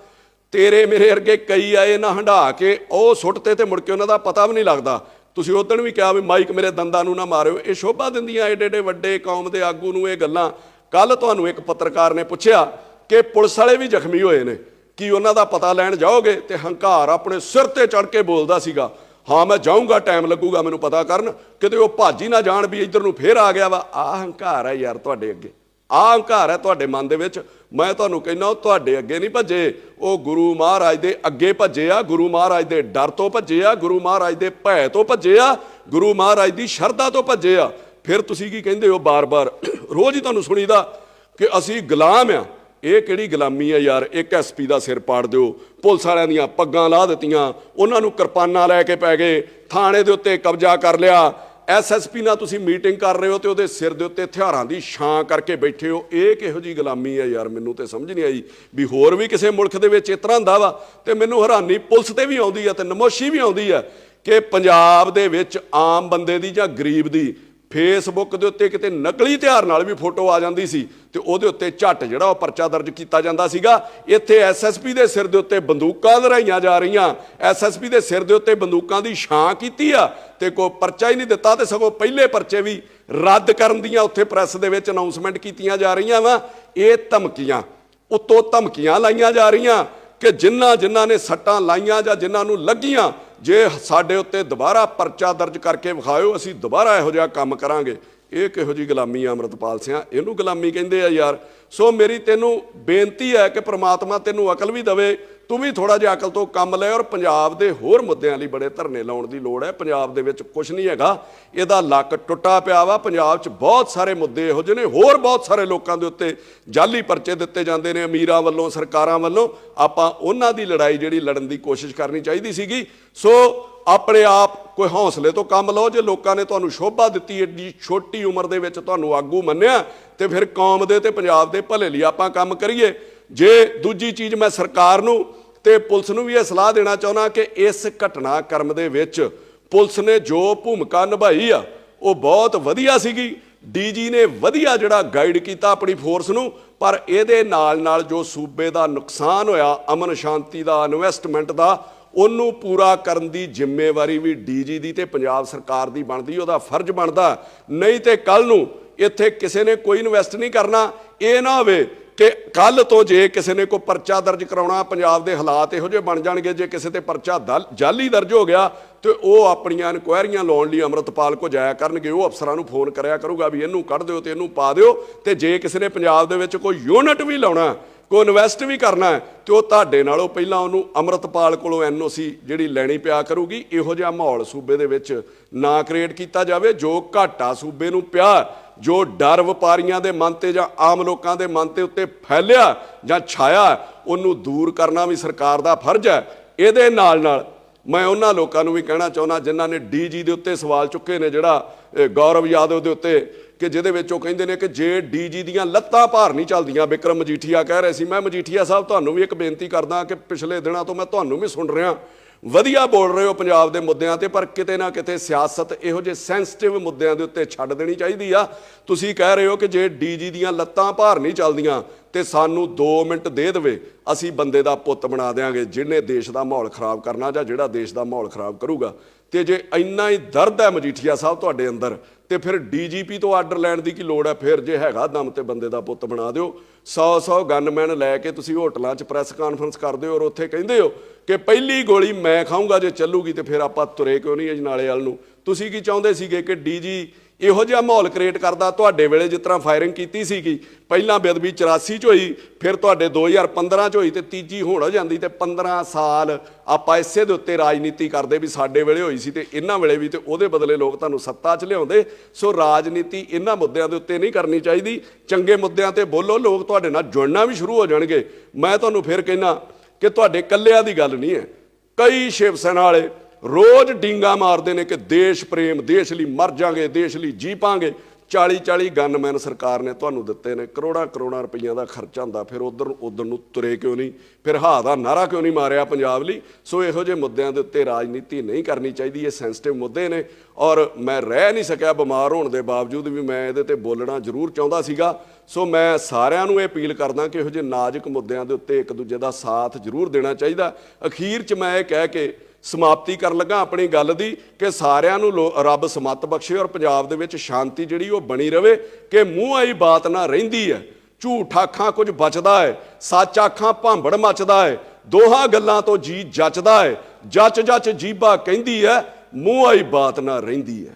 ਤੇਰੇ ਮੇਰੇ ਵਰਗੇ ਕਈ ਆਏ ਨਾ ਹੰਢਾ ਕੇ ਉਹ ਸੁੱਟਤੇ ਤੇ ਮੁੜ ਕੇ ਉਹਨਾਂ ਦਾ ਪਤਾ ਵੀ ਨਹੀਂ ਲੱਗਦਾ। ਤੁਸੀਂ ਉਦੋਂ ਵੀ ਕਿਹਾ ਵੀ ਮਾਈਕ ਮੇਰੇ ਦੰਦਾਂ ਨੂੰ ਨਾ ਮਾਰਿਓ। ਇਹ ਸ਼ੋਭਾ ਦਿੰਦੀਆਂ ਏਡੇ ਏਡੇ ਵੱਡੇ ਕੌਮ ਦੇ ਆਗੂ ਨੂੰ ਇਹ ਗੱਲਾਂ। ਕੱਲ ਤੁਹਾਨੂੰ ਇੱਕ ਪੱਤਰਕਾਰ ਨੇ ਪੁੱਛਿਆ ਕਿ ਪੁਲਿਸ ਵਾਲੇ ਵੀ ਜ਼ਖਮੀ ਹੋਏ ਨੇ, ਕੀ ਉਹਨਾਂ ਦਾ ਪਤਾ ਲੈਣ ਜਾਓਗੇ? ਤੇ ਹੰਕਾਰ ਆਪਣੇ ਸਿਰ ਤੇ ਚੜ੍ਹ ਕੇ ਬੋਲਦਾ ਸੀਗਾ, ਹਾਂ ਮੈਂ ਜਾਊਂਗਾ, ਟਾਈਮ ਲੱਗੂਗਾ ਮੈਨੂੰ ਪਤਾ ਕਰਨ, ਕਿਤੇ ਉਹ ਭੱਜ ਹੀ ਨਾ ਜਾਣ ਵੀ ਇੱਧਰ ਨੂੰ ਫੇਰ ਆ ਗਿਆ ਵਾ। ਆਹ ਹੰਕਾਰ ਹੈ ਯਾਰ ਤੁਹਾਡੇ ਅੱਗੇ, ਆਹ ਹੰਕਾਰ ਹੈ ਤੁਹਾਡੇ ਮਨ ਦੇ ਵਿੱਚ। ਮੈਂ ਤੁਹਾਨੂੰ ਕਹਿੰਦਾ ਉਹ ਤੁਹਾਡੇ ਅੱਗੇ ਨਹੀਂ ਭੱਜੇ, ਉਹ ਗੁਰੂ ਮਹਾਰਾਜ ਦੇ ਅੱਗੇ ਭੱਜੇ ਆ, ਗੁਰੂ ਮਹਾਰਾਜ ਦੇ ਡਰ ਤੋਂ ਭੱਜੇ ਆ, ਗੁਰੂ ਮਹਾਰਾਜ ਦੇ ਭੈ ਤੋਂ ਭੱਜੇ ਆ, ਗੁਰੂ ਮਹਾਰਾਜ ਦੀ ਸ਼ਰਧਾ ਤੋਂ ਭੱਜੇ ਆ। ਫਿਰ ਤੁਸੀਂ ਕੀ ਕਹਿੰਦੇ ਹੋ ਬਾਰ-ਬਾਰ? ਰੋਜ਼ ਹੀ ਤੁਹਾਨੂੰ ਸੁਣੀਦਾ ਕਿ ਅਸੀਂ ਗੁਲਾਮ ਆ। ਇਹ ਕਿਹੜੀ ਗੁਲਾਮੀ ਹੈ ਯਾਰ? ਇੱਕ ਐਸਪੀ ਦਾ ਸਿਰ ਪਾੜ ਦਿਓ, ਪੁਲਿਸ ਵਾਲਿਆਂ ਦੀਆਂ ਪੱਗਾਂ ਲਾਹ ਦਿੱਤੀਆਂ, ਉਹਨਾਂ ਨੂੰ ਕਿਰਪਾਨਾਂ ਲੈ ਕੇ ਪੈ ਗਏ, ਥਾਣੇ ਦੇ ਉੱਤੇ ਕਬਜ਼ਾ ਕਰ ਲਿਆ, ਐਸਐਸਪੀ ਨਾਲ ਤੁਸੀਂ ਮੀਟਿੰਗ ਕਰ ਰਹੇ ਹੋ ਤੇ ਉਹਦੇ ਸਿਰ ਦੇ ਉੱਤੇ ਹਥਿਆਰਾਂ ਦੀ ਛਾਂ ਕਰਕੇ ਬੈਠੇ ਹੋ। ਇਹ ਕਿਹੋ ਜਿਹੀ ਗੁਲਾਮੀ ਹੈ ਯਾਰ? ਮੈਨੂੰ ਤੇ ਸਮਝ ਨਹੀਂ ਆਈ ਵੀ ਹੋਰ ਵੀ ਕਿਸੇ ਮੁਲਕ ਦੇ ਵਿੱਚ ਇਸ ਤਰ੍ਹਾਂ ਹੁੰਦਾ ਵਾ। ਤੇ ਮੈਨੂੰ ਹੈਰਾਨੀ ਪੁਲਿਸ ਤੇ ਵੀ ਆਉਂਦੀ ਹੈ ਤੇ ਨਮੋਸ਼ੀ ਵੀ ਆਉਂਦੀ ਹੈ ਕਿ ਪੰਜਾਬ ਦੇ ਵਿੱਚ ਆਮ ਬੰਦੇ ਦੀ ਜਾਂ ਗਰੀਬ ਦੀ ਫੇਸਬੁੱਕ ਦੇ ਉੱਤੇ ਕਿਤੇ ਨਕਲੀ ਹਥਿਆਰ ਨਾਲ ਵੀ ਫੋਟੋ ਆ ਜਾਂਦੀ ਸੀ ਤੇ ਉਹਦੇ ਉੱਤੇ ਝੱਟ ਜਿਹੜਾ ਉਹ ਪਰਚਾ ਦਰਜ ਕੀਤਾ ਜਾਂਦਾ ਸੀਗਾ। ਇੱਥੇ ਐਸਐਸਪੀ ਦੇ ਸਿਰ ਦੇ ਉੱਤੇ ਬੰਦੂਕਾਂ ਲਹਿਰਾਈਆਂ ਜਾ ਰਹੀਆਂ, ਐਸਐਸਪੀ ਦੇ ਸਿਰ ਦੇ ਉੱਤੇ ਬੰਦੂਕਾਂ ਦੀ ਛਾਂ ਕੀਤੀ ਆ ਤੇ ਕੋਈ ਪਰਚਾ ਹੀ ਨਹੀਂ ਦਿੱਤਾ, ਤੇ ਸਗੋਂ ਪਹਿਲੇ ਪਰਚੇ ਵੀ ਰੱਦ ਕਰਨ ਦੀਆਂ ਉੱਥੇ ਪ੍ਰੈਸ ਦੇ ਵਿੱਚ ਅਨਾਉਂਸਮੈਂਟ ਕੀਤੀਆਂ ਜਾ ਰਹੀਆਂ ਵਾ। ਇਹ ਧਮਕੀਆਂ ਉੱਤੋਂ ਧਮਕੀਆਂ ਲਾਈਆਂ ਜਾ ਰਹੀਆਂ ਕਿ ਜਿਨ੍ਹਾਂ ਨੇ ਸੱਟਾਂ ਲਾਈਆਂ ਜਾਂ ਜਿਨ੍ਹਾਂ ਨੂੰ ਲੱਗੀਆਂ, ਜੇ ਸਾਡੇ ਉੱਤੇ ਦੁਬਾਰਾ ਪਰਚਾ ਦਰਜ ਕਰਕੇ ਵਿਖਾਇਓ, ਅਸੀਂ ਦੁਬਾਰਾ ਇਹੋ ਜਿਹਾ ਕੰਮ ਕਰਾਂਗੇ। ਇਹ ਕਿਹੋ ਜਿਹੀ ਗੁਲਾਮੀ ਆ ਅੰਮ੍ਰਿਤਪਾਲ ਸਿੰਘ? ਇਹਨੂੰ ਗੁਲਾਮੀ ਕਹਿੰਦੇ ਆ ਯਾਰ। ਸੋ ਮੇਰੀ ਤੈਨੂੰ ਬੇਨਤੀ ਹੈ ਕਿ ਪ੍ਰਮਾਤਮਾ ਤੈਨੂੰ ਅਕਲ ਵੀ ਦੇਵੇ, ਤੂੰ ਵੀ ਥੋੜਾ ਜਿਹਾ ਅਕਲ ਤੋਂ ਕੰਮ ਲੈ। ਔਰ ਪੰਜਾਬ ਦੇ ਹੋਰ ਮੁੱਦਿਆਂ ਲਈ ਬੜੇ ਧਰਨੇ ਲਾਉਣ ਦੀ ਲੋੜ ਹੈ। ਪੰਜਾਬ ਦੇ ਵਿੱਚ ਕੁਝ ਨਹੀਂ ਹੈਗਾ, ਇਹਦਾ ਲੱਕ ਟੁੱਟਾ ਪਿਆ ਵਾ। ਪੰਜਾਬ 'ਚ ਬਹੁਤ ਸਾਰੇ ਮੁੱਦੇ ਇਹੋ ਜਿਹੇ ਨੇ, ਹੋਰ ਬਹੁਤ ਸਾਰੇ ਲੋਕਾਂ ਦੇ ਉੱਤੇ ਜਾਲੀ ਪਰਚੇ ਦਿੱਤੇ ਜਾਂਦੇ ਨੇ ਅਮੀਰਾਂ ਵੱਲੋਂ, ਸਰਕਾਰਾਂ ਵੱਲੋਂ। ਆਪਾਂ ਉਹਨਾਂ ਦੀ ਲੜਾਈ ਜਿਹੜੀ ਲੜਨ ਦੀ ਕੋਸ਼ਿਸ਼ ਕਰਨੀ ਚਾਹੀਦੀ ਸੀਗੀ। ਸੋ ਆਪਣੇ ਆਪ ਕੋਈ ਹੌਸਲੇ ਤੋਂ ਕੰਮ ਲਓ। ਜੇ ਲੋਕਾਂ ਨੇ ਤੁਹਾਨੂੰ ਸ਼ੋਭਾ ਦਿੱਤੀ, ਏਡੀ ਛੋਟੀ ਉਮਰ ਦੇ ਵਿੱਚ ਤੁਹਾਨੂੰ ਆਗੂ ਮੰਨਿਆ, ਤੇ ਫਿਰ ਕੌਮ ਦੇ ਤੇ ਪੰਜਾਬ ਦੇ ਭਲੇ ਲਈ ਆਪਾਂ ਕੰਮ ਕਰੀਏ। ਜੇ ਦੂਜੀ ਚੀਜ਼ ਮੈਂ ਸਰਕਾਰ ਨੂੰ ਤੇ ਪੁਲਿਸ ਨੂੰ ਵੀ ਇਹ ਸਲਾਹ ਦੇਣਾ ਚਾਹੁੰਦਾ ਕਿ ਇਸ ਘਟਨਾਕ੍ਰਮ ਦੇ ਵਿੱਚ ਪੁਲਿਸ ਨੇ ਜੋ ਭੂਮਿਕਾ ਨਿਭਾਈ ਆ ਉਹ ਬਹੁਤ ਵਧੀਆ ਸੀਗੀ। ਡੀਜੀ ਨੇ ਵਧੀਆ ਜਿਹੜਾ ਗਾਈਡ ਕੀਤਾ ਆਪਣੀ ਫੋਰਸ ਨੂੰ, ਪਰ ਇਹਦੇ ਨਾਲ ਜੋ ਸੂਬੇ ਦਾ ਨੁਕਸਾਨ ਹੋਇਆ, ਅਮਨ ਸ਼ਾਂਤੀ ਦਾ, ਇਨਵੈਸਟਮੈਂਟ ਦਾ, ਉਹਨੂੰ ਪੂਰਾ ਕਰਨ ਦੀ ਜ਼ਿੰਮੇਵਾਰੀ ਵੀ ਡੀਜੀ ਦੀ ਤੇ ਪੰਜਾਬ ਸਰਕਾਰ ਦੀ ਬਣਦੀ, ਉਹਦਾ ਫਰਜ਼ ਬਣਦਾ। ਨਹੀਂ ਤੇ ਕੱਲ ਨੂੰ ਇੱਥੇ ਕਿਸੇ ਨੇ ਕੋਈ ਇਨਵੈਸਟ ਨਹੀਂ ਕਰਨਾ। ਇਹ ਨਾ ਹੋਵੇ ਕਿ ਕੱਲ ਤੋਂ ਜੇ ਕਿਸੇ ਨੇ ਕੋਈ ਪਰਚਾ ਦਰਜ ਕਰਾਉਣਾ, ਪੰਜਾਬ ਦੇ ਹਾਲਾਤ ਇਹੋ ਜਿਹੇ ਬਣ ਜਾਣਗੇ, ਜੇ ਕਿਸੇ ਤੇ ਪਰਚਾ ਜਾਲੀ ਦਰਜ ਹੋ ਗਿਆ ਤੇ ਉਹ ਆਪਣੀਆਂ ਇਨਕੁਆਇਰੀਆਂ ਲਾਉਣ ਲਈ ਅੰਮ੍ਰਿਤਪਾਲ ਕੋ ਜਾਇਆ ਕਰਨਗੇ। ਉਹ ਅਫਸਰਾਂ ਨੂੰ ਫੋਨ ਕਰਿਆ ਕਰੂਗਾ ਵੀ ਇਹਨੂੰ ਕੱਢ ਦਿਓ ਤੇ ਇਹਨੂੰ ਪਾ ਦਿਓ। ਤੇ ਜੇ ਕਿਸੇ ਨੇ ਪੰਜਾਬ ਦੇ ਵਿੱਚ ਕੋਈ ਯੂਨਿਟ ਵੀ ਲਾਉਣਾ, ਕੋਈ ਇਨਵੈਸਟ ਵੀ ਕਰਨਾ ਹੈ, ਤੇ ਉਹ ਤੁਹਾਡੇ ਨਾਲੋਂ ਪਹਿਲਾਂ ਉਹਨੂੰ ਅੰਮ੍ਰਿਤਪਾਲ ਕੋਲੋਂ ਐਨਓਸੀ ਜਿਹੜੀ ਲੈਣੀ ਪਿਆ ਕਰੂਗੀ। ਇਹੋ ਜਿਹਾ ਮਾਹੌਲ ਸੂਬੇ ਦੇ ਵਿੱਚ ਨਾ ਕ੍ਰੀਏਟ ਕੀਤਾ ਜਾਵੇ। ਜੋ ਘਾਟਾ ਸੂਬੇ ਨੂੰ ਪਿਆ, ਜੋ ਡਰ ਵਪਾਰੀਆਂ ਦੇ ਮਨ ਤੇ ਜਾਂ ਆਮ ਲੋਕਾਂ ਦੇ ਮਨ ਤੇ ਉੱਤੇ ਫੈਲਿਆ ਜਾਂ ਛਾਇਆ, ਉਹਨੂੰ ਦੂਰ ਕਰਨਾ ਵੀ ਸਰਕਾਰ ਦਾ ਫਰਜ਼ ਹੈ। ਇਹਦੇ ਨਾਲ ਮੈਂ ਉਹਨਾਂ ਲੋਕਾਂ ਨੂੰ ਵੀ ਕਹਿਣਾ ਚਾਹੁੰਦਾ ਜਿਨ੍ਹਾਂ ਨੇ ਡੀਜੀ ਦੇ ਉੱਤੇ ਸਵਾਲ ਚੁੱਕੇ ਨੇ, ਜਿਹੜਾ ਗੌਰਵ ਯਾਦਵ ਦੇ ਉੱਤੇ, ਕਿ ਜਿਹਦੇ ਵਿੱਚ ਉਹ ਕਹਿੰਦੇ ਨੇ ਕਿ ਜੇ ਡੀਜੀ ਦੀਆਂ ਲੱਤਾਂ ਭਾਰ ਨਹੀਂ ਚੱਲਦੀਆਂ। ਬਿਕਰਮ ਮਜੀਠੀਆ ਕਹਿ ਰਹੇ ਸੀ। ਮੈਂ ਮਜੀਠੀਆ ਸਾਹਿਬ ਤੁਹਾਨੂੰ ਵੀ ਇੱਕ ਬੇਨਤੀ ਕਰਦਾ ਕਿ ਪਿਛਲੇ ਦਿਨਾਂ ਤੋਂ ਮੈਂ ਤੁਹਾਨੂੰ ਵੀ ਸੁਣ ਰਿਹਾ, ਵਧੀਆ ਬੋਲ ਰਹੇ ਹੋ ਪੰਜਾਬ ਦੇ ਮੁੱਦਿਆਂ ਤੇ, ਪਰ ਕਿਤੇ ਨਾ ਕਿਤੇ ਸਿਆਸਤ ਇਹੋ ਜਿਹੇ ਸੈਂਸਿਟਿਵ ਮੁੱਦਿਆਂ ਦੇ ਉੱਤੇ ਛੱਡ ਦੇਣੀ ਚਾਹੀਦੀ ਆ। ਤੁਸੀਂ ਕਹਿ ਰਹੇ ਹੋ ਕਿ ਜੇ ਡੀਜੀ ਦੀਆਂ ਲੱਤਾਂ ਭਾਰ ਨਹੀਂ ਚੱਲਦੀਆਂ ਤੇ ਸਾਨੂੰ 2 ਮਿੰਟ ਦੇ ਦੇਵੇ, ਅਸੀਂ ਬੰਦੇ ਦਾ ਪੁੱਤ ਬਣਾ ਦਿਆਂਗੇ ਜਿਹਨੇ ਦੇਸ਼ ਦਾ ਮਾਹੌਲ ਖਰਾਬ ਕਰਨਾ ਜਾਂ ਜਿਹੜਾ ਦੇਸ਼ ਦਾ ਮਾਹੌਲ ਖਰਾਬ ਕਰੂਗਾ। ਤੇ ਜੇ ਇੰਨਾ ਹੀ ਦਰਦ ਹੈ ਮਜੀਠੀਆ ਸਾਹਿਬ ਤੁਹਾਡੇ ਅੰਦਰ, ਤੇ ਫਿਰ ਡੀਜੀਪੀ ਤੋਂ ਆਰਡਰ ਲੈਣ ਦੀ ਕੀ ਲੋੜ ਹੈ? ਫਿਰ ਜੇ ਹੈਗਾ ਦਮ ਤੇ ਬੰਦੇ ਦਾ ਪੁੱਤ ਬਣਾ ਦਿਓ। 100 ਗਨਮੈਨ ਲੈ ਕੇ ਤੁਸੀਂ ਹੋਟਲਾਂ 'ਚ ਪ੍ਰੈਸ ਕਾਨਫਰੰਸ ਕਰਦੇ ਹੋ ਔਰ ਉੱਥੇ ਕਹਿੰਦੇ ਹੋ ਕਿ ਪਹਿਲੀ ਗੋਲੀ ਮੈਂ ਖਾਊਂਗਾ ਜੇ ਚੱਲੂਗੀ, ਤੇ ਫਿਰ ਆਪਾਂ ਤੁਰੇ ਕਿਉਂ ਨਹੀਂ ਅਜਨਾਲੇ ਵੱਲ ਨੂੰ? ਤੁਸੀਂ ਕੀ ਚਾਹੁੰਦੇ ਸੀਗੇ ਕਿ ਡੀਜੀ ਇਹੋ ਜਿਹਾ ਮਾਹੌਲ ਕ੍ਰੀਏਟ ਕਰਦਾ। ਤੁਹਾਡੇ ਵੇਲੇ ਜਿਸ ਤਰ੍ਹਾਂ ਫਾਇਰਿੰਗ ਕੀਤੀ ਸੀਗੀ, ਪਹਿਲਾਂ ਬੇਅਦਬੀ 84 'ਚ ਹੋਈ, ਫਿਰ ਤੁਹਾਡੇ 2015 'ਚ ਹੋਈ ਤੇ ਤੀਜੀ ਹੁਣ ਹੋ ਜਾਂਦੀ, ਤੇ 15 ਸਾਲ ਆਪਾਂ ਇਸੇ ਦੇ ਉੱਤੇ ਰਾਜਨੀਤੀ ਕਰਦੇ ਵੀ ਸਾਡੇ ਵੇਲੇ ਹੋਈ ਸੀ ਤੇ ਇਹਨਾਂ ਵੇਲੇ ਵੀ, ਤੇ ਉਹਦੇ ਬਦਲੇ ਲੋਕ ਤੁਹਾਨੂੰ ਸੱਤਾ 'ਚ ਲਿਆਉਂਦੇ। ਸੋ ਰਾਜਨੀਤੀ ਇਹਨਾਂ ਮੁੱਦਿਆਂ ਦੇ ਉੱਤੇ ਨਹੀਂ ਕਰਨੀ ਚਾਹੀਦੀ। ਚੰਗੇ ਮੁੱਦਿਆਂ ਤੇ ਬੋਲੋ, ਲੋਕ ਤੁਹਾਡੇ ਨਾਲ ਜੁੜਨਾ ਵੀ ਸ਼ੁਰੂ ਹੋ ਜਾਣਗੇ। ਮੈਂ ਤੁਹਾਨੂੰ ਫਿਰ ਕਹਿਣਾ ਕਿ ਤੁਹਾਡੇ ਇਕੱਲਿਆਂ ਦੀ ਗੱਲ ਨਹੀਂ ਹੈ, ਕਈ ਸ਼ਿਵ ਸੈਨਾ ਵਾਲੇ ਰੋਜ਼ ਡੀਂਗਾ ਮਾਰਦੇ ਨੇ ਕਿ ਦੇਸ਼ ਪ੍ਰੇਮ, ਦੇਸ਼ ਲਈ ਮਰ ਜਾਾਂਗੇ, ਦੇਸ਼ ਲਈ ਜੀ ਪਾਂਗੇ। 40 ਗਨਮੈਨ ਸਰਕਾਰ ਨੇ ਤੁਹਾਨੂੰ ਦਿੱਤੇ ਨੇ, ਕਰੋੜਾਂ ਰੁਪਈਆਂ ਦਾ ਖਰਚਾ ਹੁੰਦਾ। ਫਿਰ ਉਧਰ ਨੂੰ ਤੁਰੇ ਕਿਉਂ ਨਹੀਂ? ਫਿਰ ਹਾਂ ਦਾ ਨਾਰਾ ਕਿਉਂ ਨਹੀਂ ਮਾਰਿਆ ਪੰਜਾਬ ਲਈ? ਸੋ ਇਹੋ ਜਿਹੇ ਮੁੱਦਿਆਂ ਦੇ ਉੱਤੇ ਰਾਜਨੀਤੀ ਨਹੀਂ ਕਰਨੀ ਚਾਹੀਦੀ। ਇਹ ਸੈਂਸਿਟਿਵ ਮੁੱਦੇ ਨੇ ਔਰ ਮੈਂ ਰਹਿ ਨਹੀਂ ਸਕਿਆ ਬਿਮਾਰ ਹੋਣ ਦੇ ਬਾਵਜੂਦ ਵੀ ਮੈਂ ਇਹਦੇ ਤੇ ਬੋਲਣਾ ਜ਼ਰੂਰ ਚਾਹੁੰਦਾ ਸੀਗਾ। ਸੋ ਮੈਂ ਸਾਰਿਆਂ ਨੂੰ ਇਹ ਅਪੀਲ ਕਰਦਾ ਕਿ ਇਹੋ ਜਿਹੇ ਨਾਜ਼ੁਕ ਮੁੱਦਿਆਂ ਦੇ ਉੱਤੇ ਇੱਕ ਦੂਜੇ ਦਾ ਸਾਥ ਜ਼ਰੂਰ ਦੇਣਾ ਚਾਹੀਦਾ। ਅਖੀਰ 'ਚ ਮੈਂ ਇਹ ਕਹਿ ਕੇ ਸਮਾਪਤੀ ਕਰਨ ਲੱਗਾ ਆਪਣੀ ਗੱਲ ਦੀ ਕਿ ਸਾਰਿਆਂ ਨੂੰ ਰੱਬ ਸਮੱਤ ਬਖਸ਼ੇ ਔਰ ਪੰਜਾਬ ਦੇ ਵਿੱਚ ਸ਼ਾਂਤੀ ਜਿਹੜੀ ਉਹ ਬਣੀ ਰਵੇ, ਕਿ ਮੂੰਹ ਆਈ ਬਾਤ ਨਾ ਰਹਿੰਦੀ ਹੈ, ਝੂਠ ਆਖਾਂ ਕੁਝ ਬਚਦਾ ਹੈ, ਸੱਚ ਆਖਾਂ ਭਾਂਬੜ ਮਚਦਾ ਹੈ, ਦੋਹਾਂ ਗੱਲਾਂ ਤੋਂ ਜੀ ਜੱਚਦਾ ਹੈ, ਜੱਚ ਜੀਭਾ ਕਹਿੰਦੀ ਹੈ, ਮੂੰਹ ਆਈ ਬਾਤ ਨਾ ਰਹਿੰਦੀ ਹੈ।